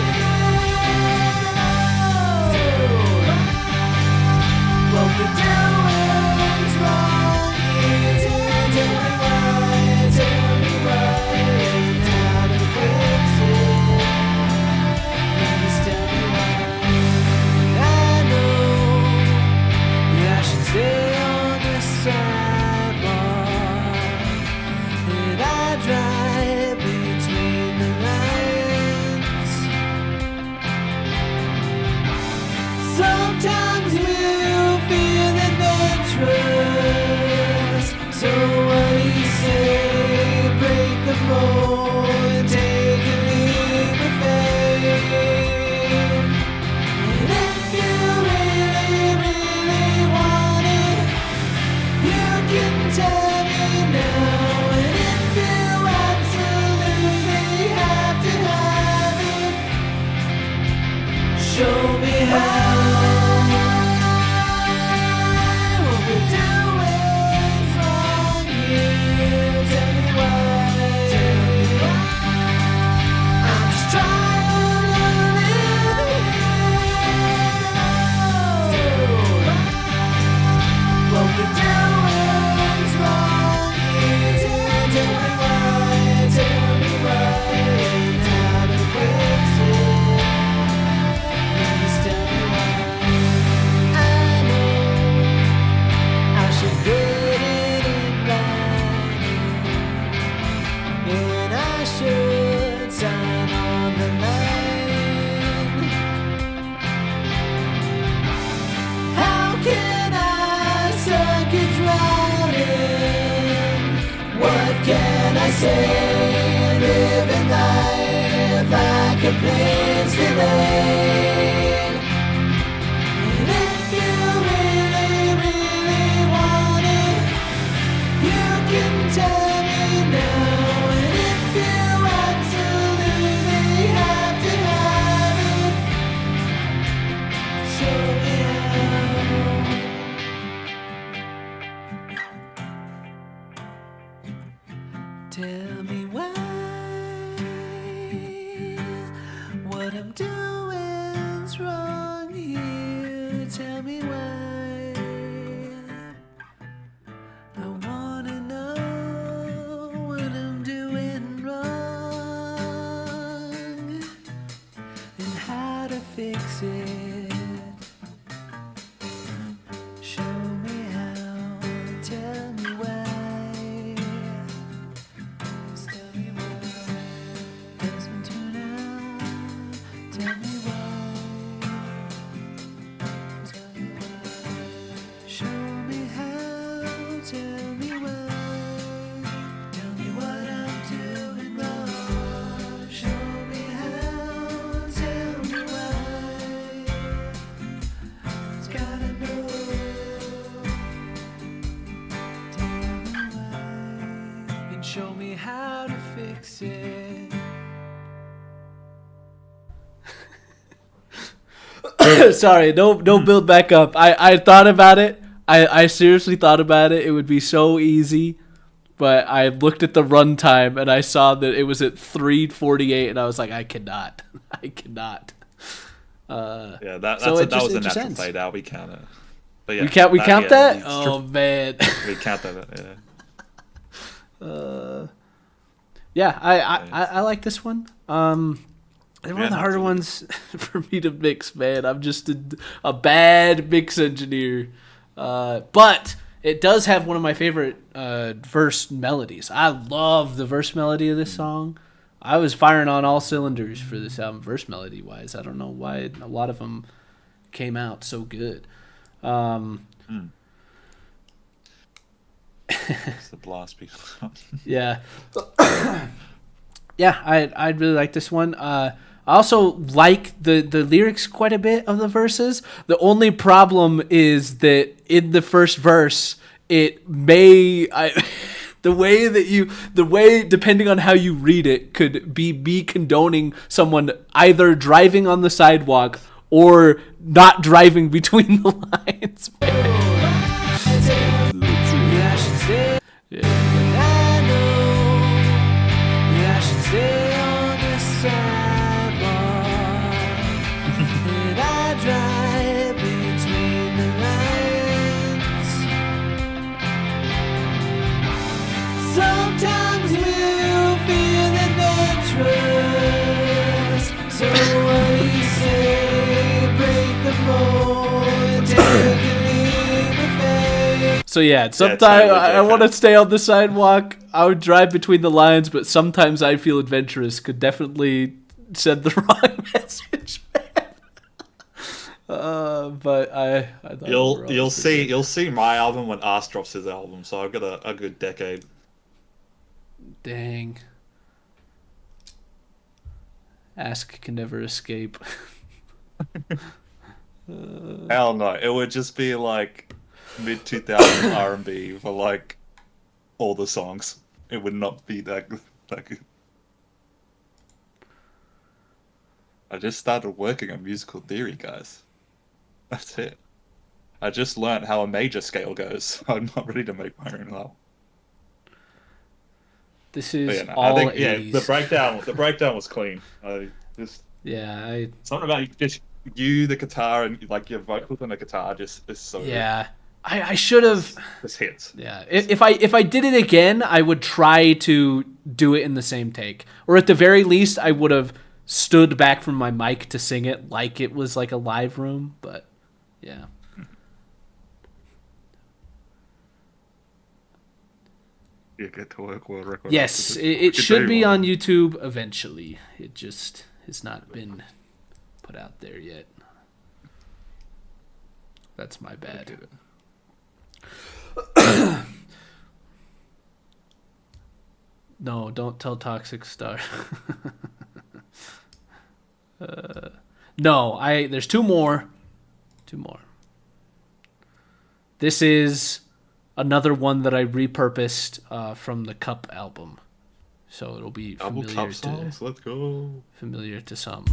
say living life like a plane's delayed. And if you really, really want it, you can tell me now. And if you absolutely have to have it, show me how. Tell me why what I'm doing's wrong here. Tell me why. I wanna know what I'm doing wrong and how to fix it. Show me how. Tell me why. Tell me why doesn't turn out. Tell me why. Tell me why. Show me how. Tell me why. Tell me what I'm doing wrong. Show me how. Tell me why. It's gotta know. Tell me why. And show me how to fix it. Sorry, no build back up. I thought about it. I seriously thought about it. It would be so easy, but I looked at the runtime and I saw that it was at 3:48, and I was like, I cannot. I cannot. Yeah, that So was it a just natural ends. fade out. We count it. But yeah, We count yeah, that? it's Oh man. We count that. Yeah. Yeah, I like this one. One of the harder ones for me to mix, man. I'm just a bad mix engineer. But it does have one of my favorite verse melodies. I love the verse melody of this song. I was firing on all cylinders for this album, verse melody wise. I don't know why a lot of them came out so good. It's the blast beat. Yeah. Yeah, I'd really like this one. I also like the lyrics quite a bit of the verses. The only problem is that in the first verse, it may the way depending on how you read it could be condoning someone either driving on the sidewalk or not driving between the lines. I should stay. Yeah. I know I should stay on the sidewalk. And I drive between the lines. Sometimes you feel adventurous. So what do you say? Break the mold, take a leap of faith. So yeah, sometimes totally I want to different. stay on the sidewalk. I would drive between the lines, but sometimes I feel adventurous. Could definitely send the wrong message, man. But I thought overall it You'll was pretty good. see my album when Arse drops his album. So I've got a good decade. Dang. Ask can never escape. Hell no, it would just be like mid 2000s R&B for like all the songs. It would not be that good. I just started working on musical theory, guys. That's it. I just learned how a major scale goes. I'm not ready to make my own album. This But is yeah, no, all I think 80s. the breakdown was clean. I just Yeah, something about just you, the guitar, and like your vocals on the guitar just is so I should have. This hits. Yeah, if I did it again, I would try to do it in the same take, or at the very least, I would have stood back from my mic to sing it like it was like a live room. But yeah, You get to work world record. yes, after it this. should Good be day, on man. YouTube eventually. It just has not been put out there yet. That's my bad. No, don't tell Toxic Star. No, there's two more. Two more. This is another one that I repurposed from the Cup album. So it'll be familiar songs. Let's go. Familiar to some.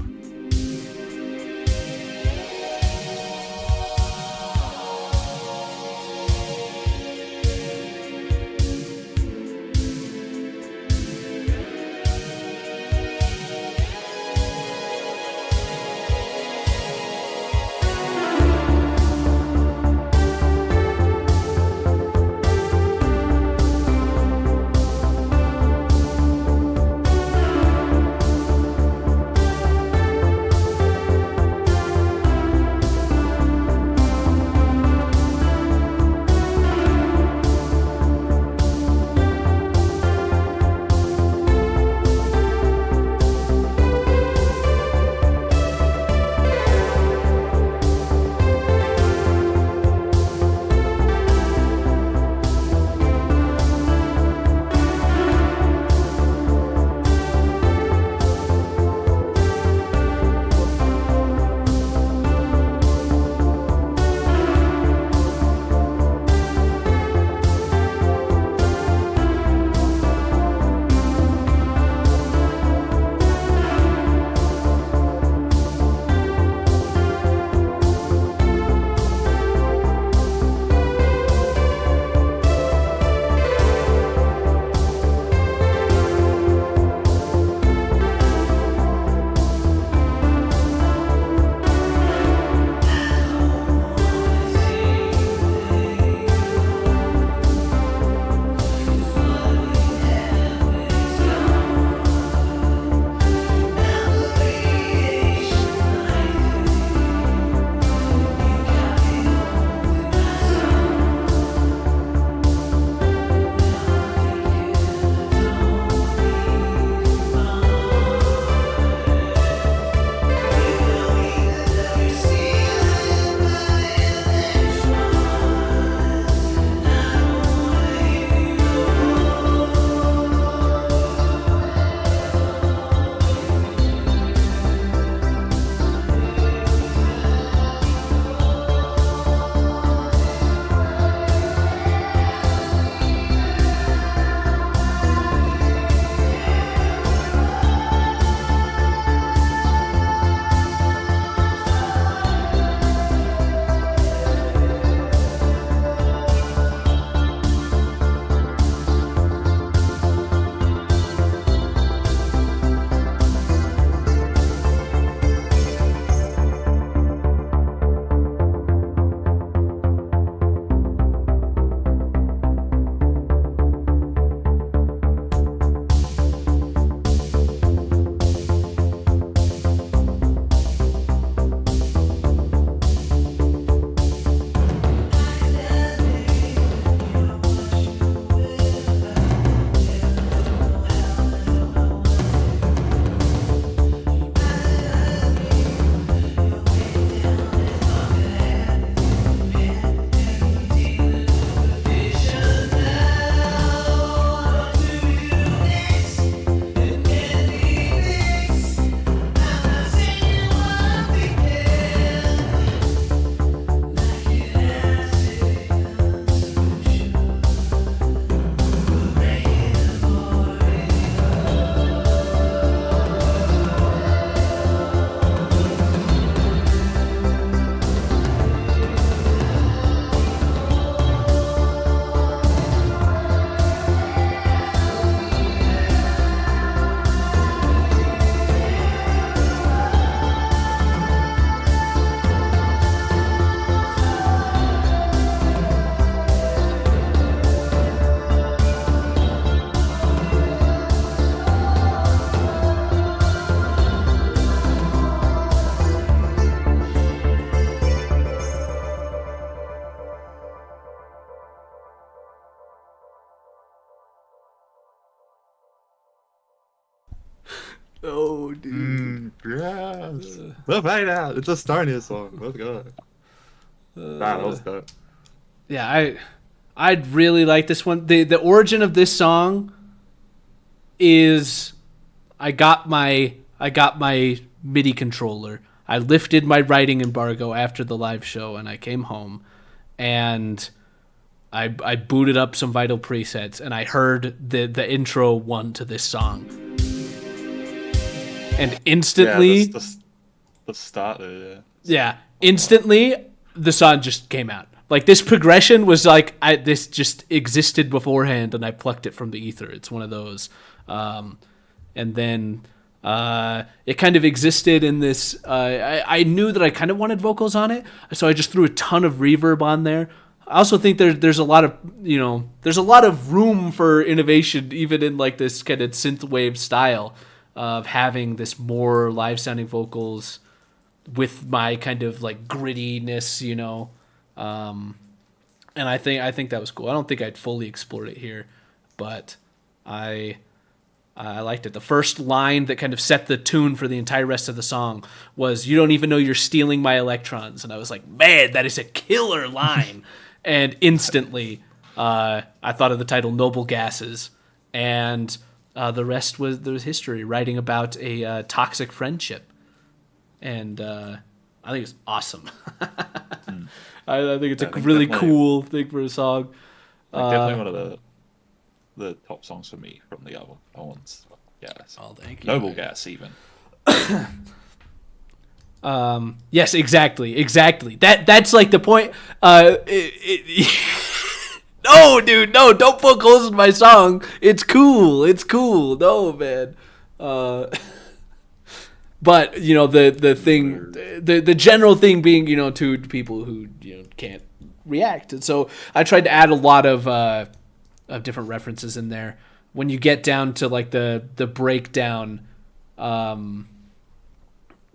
Oh, dude. Yes. Let's right out. It's a StoneEars song. Let's go. That was good. Yeah, I'd really like this one. The origin of this song is I got my MIDI controller. I lifted my writing embargo after the live show, and I came home, and I booted up some Vital presets, and I heard the intro one to this song, and instantly, the start there. Yeah, instantly the song just came out. Like, this progression was like this just existed beforehand, and I plucked it from the ether. It's one of those, and then. It kind of existed in this. I knew that I kind of wanted vocals on it, so I just threw a ton of reverb on there. I also think there's a lot of there's a lot of room for innovation, even in like this kind of synthwave style of having this more live sounding vocals with my kind of like grittiness, and I think that was cool. I don't think I'd fully explored it here, but I liked it. The first line that kind of set the tune for the entire rest of the song was, "You don't even know you're stealing my electrons." And I was like, man, that is a killer line. And instantly, I thought of the title Noble Gases. And the rest was history, writing about a toxic friendship. And I think it's awesome. I think it's a really cool thing for a song. Definitely one of the top songs for me from the album. Gas. Oh, thank you. Noble Gas, even. Yes, exactly. That's like the point. No, dude, no! Don't poke holes in my song. It's cool. No, man. But the thing, the general thing being, to people who can't react, and so I tried to add a lot of different references in there. When you get down to like the breakdown,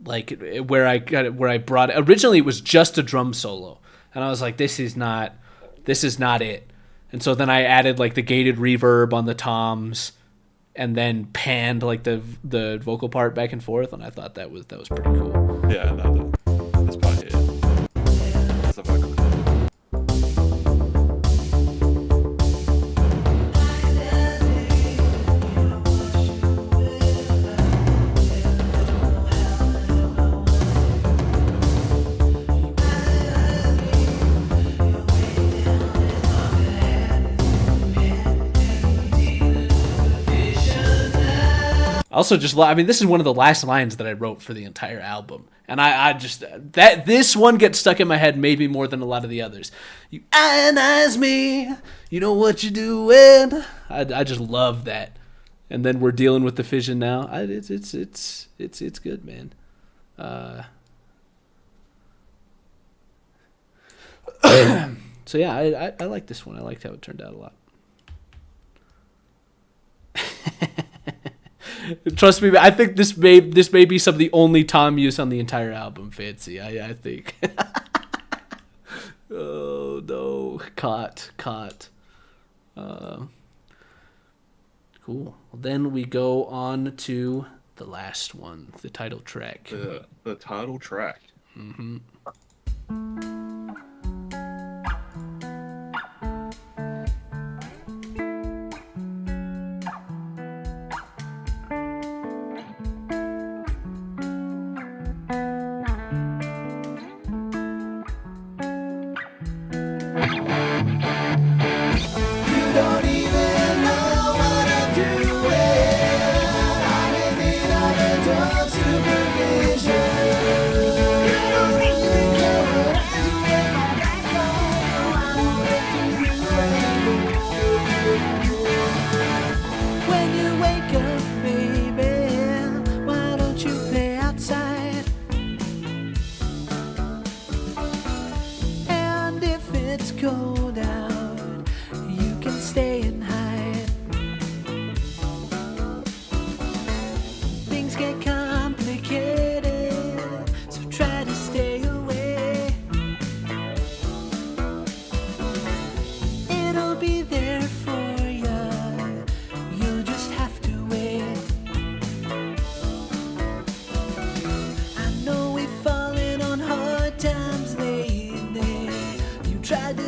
like where I brought it. Originally it was just a drum solo, and I was like, this is not it. And so then I added like the gated reverb on the toms, and then panned like the vocal part back and forth, and I thought that was pretty cool. Yeah, that's part here. That's the vocal. Also, this is one of the last lines that I wrote for the entire album, and I just this one gets stuck in my head maybe more than a lot of the others. You ionize me, you know what you're doing. I just love that, and then we're dealing with the fission now. It's good, man. So yeah, I like this one. I liked how it turned out a lot. Trust me, I think this may be some of the only tom use on the entire album, Fancy. I think. Oh no, caught. Cool. Well, then we go on to the last one, the title track. The title track. Mm-hmm.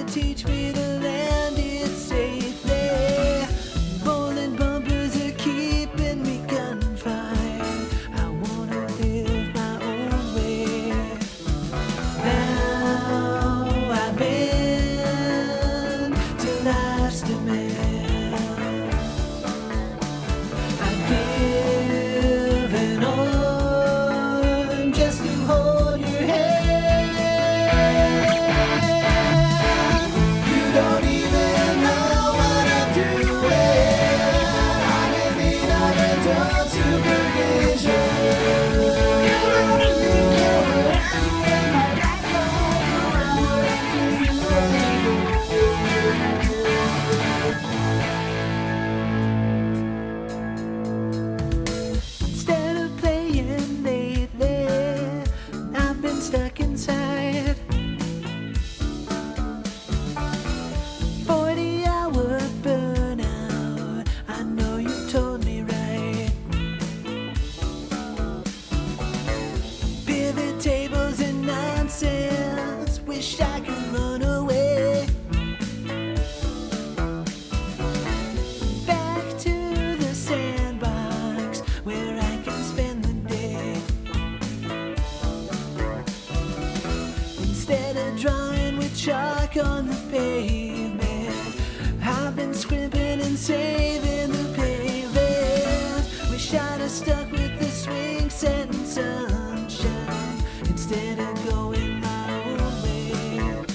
Teach me to land it safely. Rolling bumpers are keep life's demands. I'd give an arm just to hold your hand. You don't even know what I'm doing. I'm in need of adult supervision. Instead of playing lately, I've been stuck inside. 40-hour burnout, I know you told me right. Pivot tables and nonsense, wish I could run away. Back to the sandbox where I can spend the day. Instead of drawing with chalk on the pavement, I've been scrimping and saving the pavement. Wish I'd have stuck with the swing set and sunshine instead of going my own way.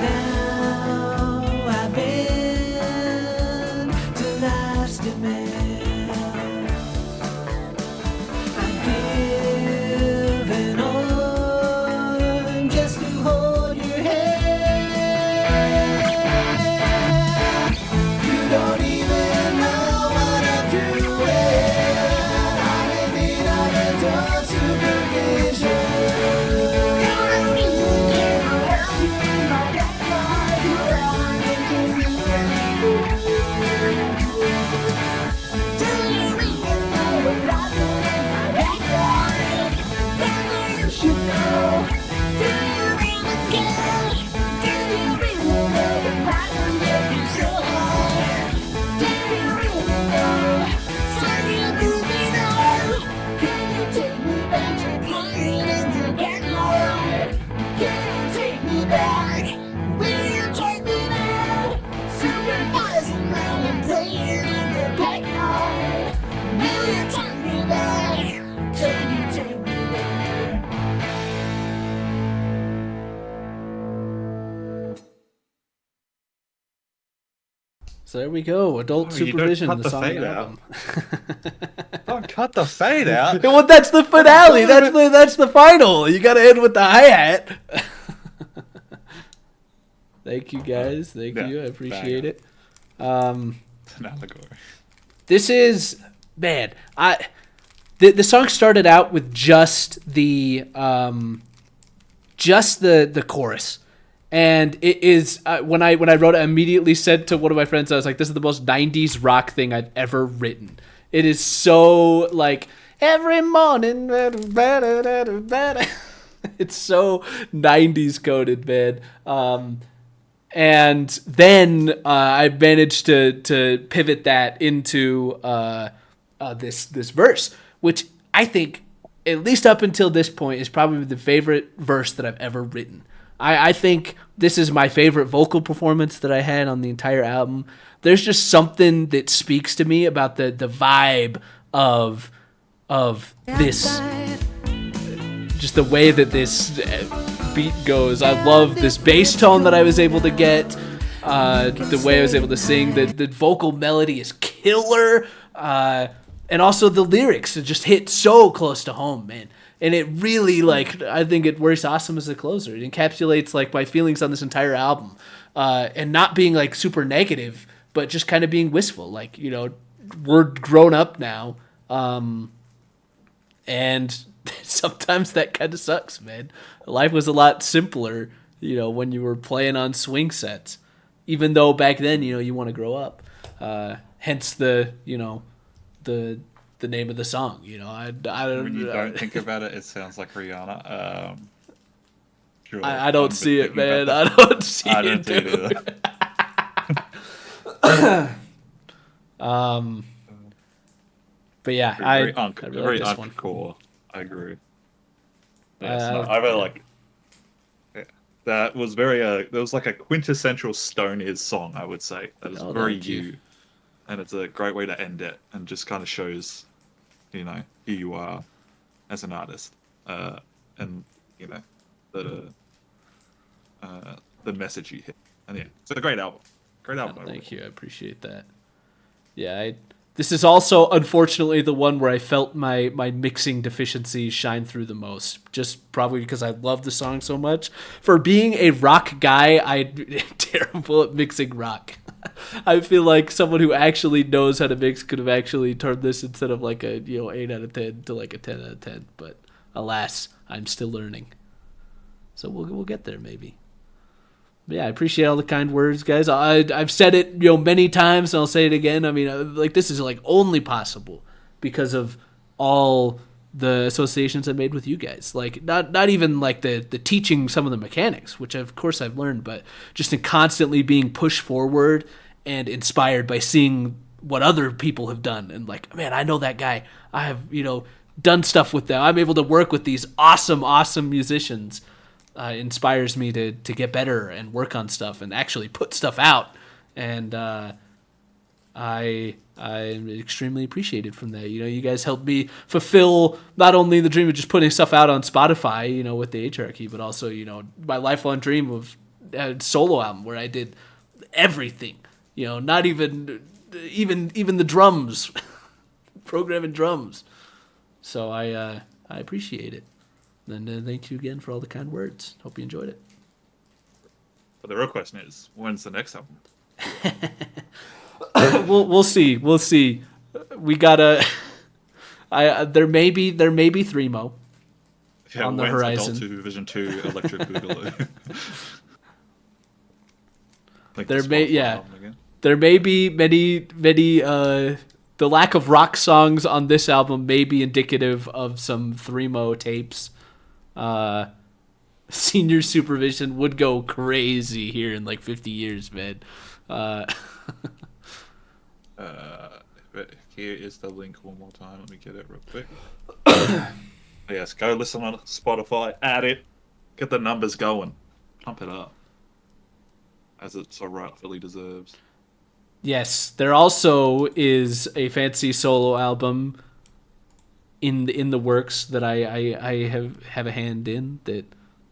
Now I've been to life's demand. I'd give an arm just to hold your hand. You don't even know what I'm doing. I'm in need of adult supervision. So there we go. Adult Oh, you don't Supervision, cut the the song fade and out. album. Don't cut the fade out. Well, that's the finale. That's the final. You got to end with the hi-hat. Thank you, guys. Thank Yeah, you. I appreciate bang. it. It's an allegory. This is man. The song started out with just the chorus, and it is when I wrote it, I immediately said to one of my friends, I was like, "This is the most '90s rock thing I've ever written." It is so like every morning. It's so '90s coded, man. And then I managed to pivot that into this verse, which I think, at least up until this point, is probably the favorite verse that I've ever written. I think this is my favorite vocal performance that I had on the entire album. There's just something that speaks to me about the vibe of this, just the way that this beat goes. I love this bass tone that I was able to get, the way I was able to sing. The vocal melody is killer, and also the lyrics just hit so close to home, man. And it really, like, I think it works awesome as a closer. It encapsulates like my feelings on this entire album, and not being like super negative, but just kind of being wistful. Like, you know, we're grown up now, and sometimes that kind of sucks, man. Life was a lot simpler, you know, when you were playing on swing sets. Even though back then, you know, you want to grow up. Hence the, you know, the name of the song. You know, I When you don't think about it, it sounds like Rihanna. Sure, I don't I'm see it, thinking man. about I don't see I it, don't see it dude. either. But yeah, Very I really very like this one. uncore. I agree. Uh, Yeah, I really like. Yeah. That was very there was like a quintessential StoneEars song, I would say. That is very you. And it's a great way to end it, and just kind of shows, who you are as an artist, and the the message you hit. And yeah, it's a great album. Great album. Thank you. I appreciate that. Yeah, this is also, unfortunately, the one where I felt my mixing deficiencies shine through the most. Just probably because I love the song so much. For being a rock guy, I'm terrible at mixing rock. I feel like someone who actually knows how to mix could have actually turned this instead of like a 8 out of 10 to like a 10 out of 10. But alas, I'm still learning. So we'll get there maybe. But yeah, I appreciate all the kind words, guys. I've said it many times, and I'll say it again. I mean, like, this is like only possible because of all the associations I made with you guys. Like, not even like the teaching some of the mechanics, which of course I've learned, but just in constantly being pushed forward and inspired by seeing what other people have done. And like, man, I know that guy. I have, done stuff with them. I'm able to work with these awesome musicians. Inspires me to get better and work on stuff and actually put stuff out. And I'm extremely appreciated from that. You guys helped me fulfill not only the dream of just putting stuff out on Spotify, with the Atriarchy, but also, my lifelong dream of a solo album where I did everything. Not even the drums, programming drums. So I appreciate it. And thank you again for all the kind words. Hope you enjoyed it. But the real question is, when's the next album? We'll see. We'll see. We gotta. There may be 3 mo on the horizon. Supervision 2, Electric Boogaloo. There may be many. The lack of rock songs on this album may be indicative of some 3 mo tapes. Senior Supervision would go crazy here in like 50 years, man. Here is the link one more time. Let me get it real quick. Yes, go listen on Spotify. Add it. Get the numbers going. Pump it up, as it so rightfully deserves. Yes, there also is a fancy solo album in the works that I have a hand in, that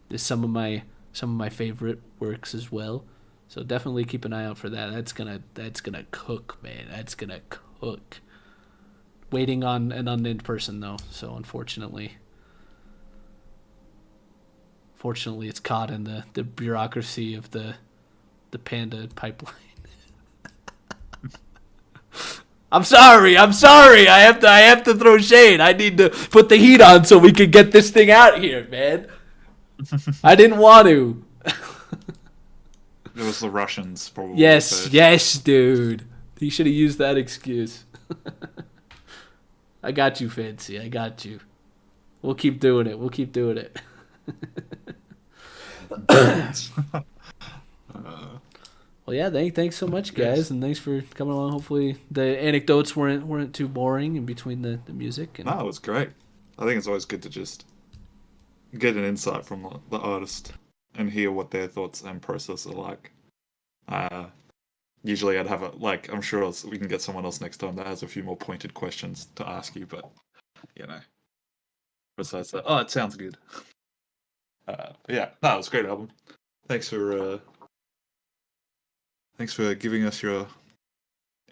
is some of my favorite works as well. So definitely keep an eye out for that. That's gonna cook, man. That's gonna cook. Waiting on an unnamed person though, so unfortunately it's caught in the bureaucracy of the Panda pipeline. I'm sorry. I have to throw shade. I need to put the heat on so we can get this thing out here, man. I didn't want to. It was the Russians, probably. Yes, dude. He should have used that excuse. I got you, Fancy. I got you. We'll keep doing it. Well, yeah, thanks so much, guys, and thanks for coming along. Hopefully the anecdotes weren't too boring in between the music. No, it was great. I think it's always good to just get an insight from the artist and hear what their thoughts and process are like. Usually I'd have I'm sure we can get someone else next time that has a few more pointed questions to ask you, but, besides that, it sounds good. But yeah, no, it was a great album. Thanks for giving us your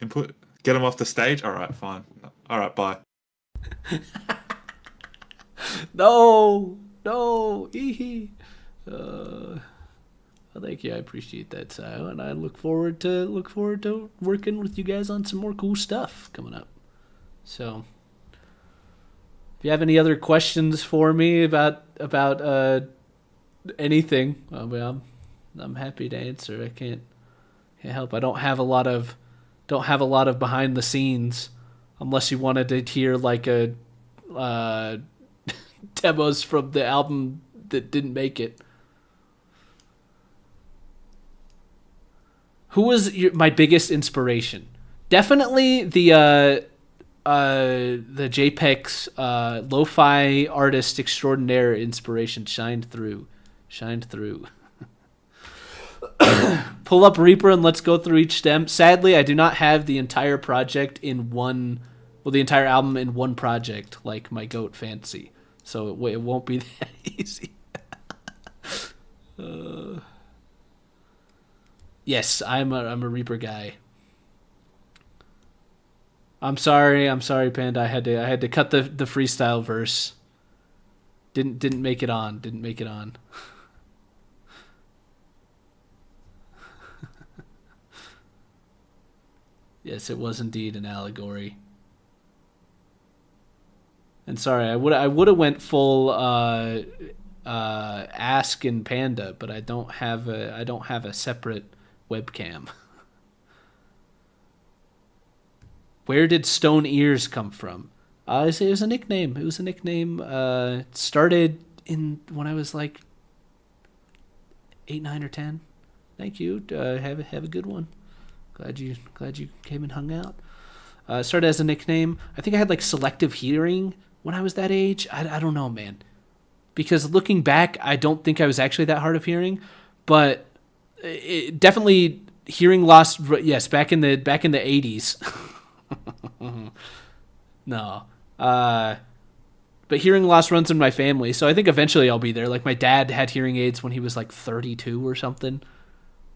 input. Get them off the stage? Alright, fine. Alright, bye. No! Hee. Well, thank you. I appreciate that, Sio, and I look forward to working with you guys on some more cool stuff coming up. So, if you have any other questions for me about anything, I'm happy to answer. I can't help. I don't have a lot of behind the scenes, unless you wanted to hear like a demos from the album that didn't make it. Who was my biggest inspiration? Definitely the JPEG's lo-fi artist extraordinaire inspiration shined through. Pull up Reaper and let's go through each stem. Sadly, I do not have the entire project in one, well, the entire album in one project like my Goat Fantasy. So it won't be that easy. Yes, I'm a Reaper guy. I'm sorry, Panda. I had to cut the freestyle verse. Didn't make it on. Yes, it was indeed an allegory. And sorry, I would have went full Ask and Panda, but I don't have a separate webcam. Where did StoneEars come from? It was a nickname. It started when I was like 8, 9, or 10. Thank you. Have a good one. Glad you came and hung out. It started as a nickname. I think I had like selective hearing when I was that age. I don't know, man. Because looking back, I don't think I was actually that hard of hearing, but definitely hearing loss. Yes, back in the 80s. No. But hearing loss runs in my family, so I think eventually I'll be there. Like my dad had hearing aids when he was like 32 or something.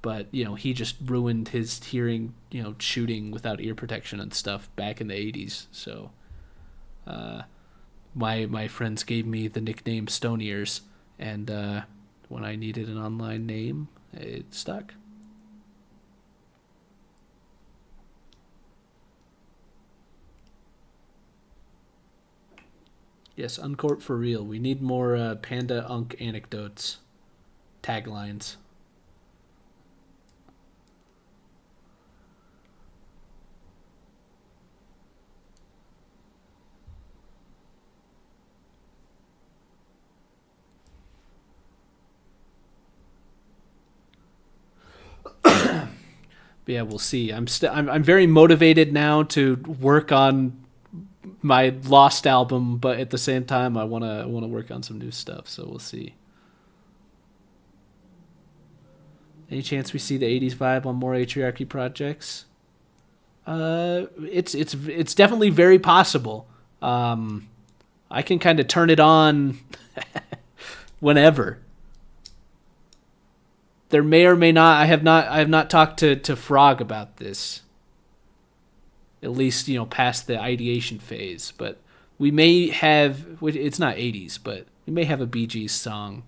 But, he just ruined his hearing, shooting without ear protection and stuff back in the 80s. So my friends gave me the nickname StoneEars, and when I needed an online name, it stuck. Yes, Uncorp for real. We need more Panda Unk anecdotes, taglines. But yeah, we'll see. I'm very motivated now to work on my lost album, but at the same time, I wanna work on some new stuff. So we'll see. Any chance we see the '80s vibe on more Atriarchy projects? It's definitely very possible. I can kind of turn it on whenever. There may or may not. I have not talked to Frog about this. At least past the ideation phase, but we may have. It's not '80s, but we may have a Bee Gees song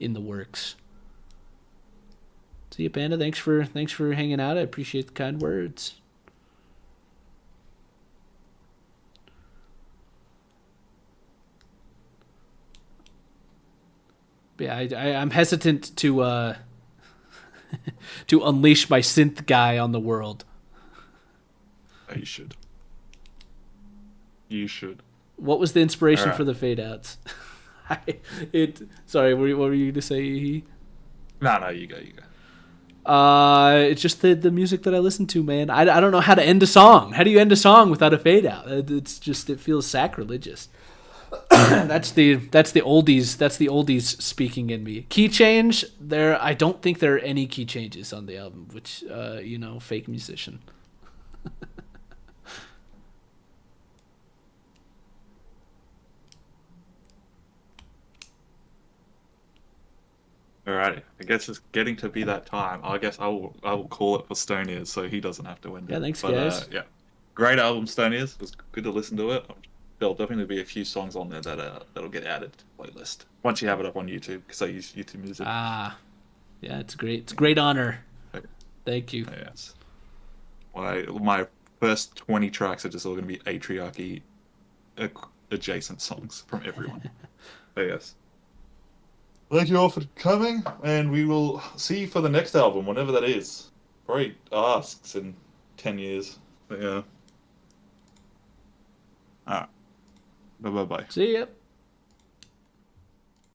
in the works. See you, Panda. Thanks for hanging out. I appreciate the kind words. But yeah, I'm hesitant to to unleash my synth guy on the world. You should. You should. What was the inspiration for the fade outs? Sorry, what were you going to say? No, you go. It's just the music that I listen to, man. I don't know how to end a song. How do you end a song without a fade out? It feels sacrilegious. That's the oldies speaking in me. Key change there. I don't think there are any key changes on the album, which fake musician. Alrighty, I guess it's getting to be that time. I guess I will call it for StoneEars so he doesn't have to win. Yeah, thanks guys. Yeah, great album, StoneEars. It was good to listen to it. There'll definitely be a few songs on there that'll get added to the playlist once you have it up on YouTube, because I use YouTube Music. Yeah, it's great. It's a great honor. Okay. Thank you. Yes. My first 20 tracks are just all going to be Atriarchy adjacent songs from everyone. Yes. Thank you all for coming, and we will see you for the next album, whenever that is. Probably asks in 10 years. But yeah. Alright. Bye-bye. See ya.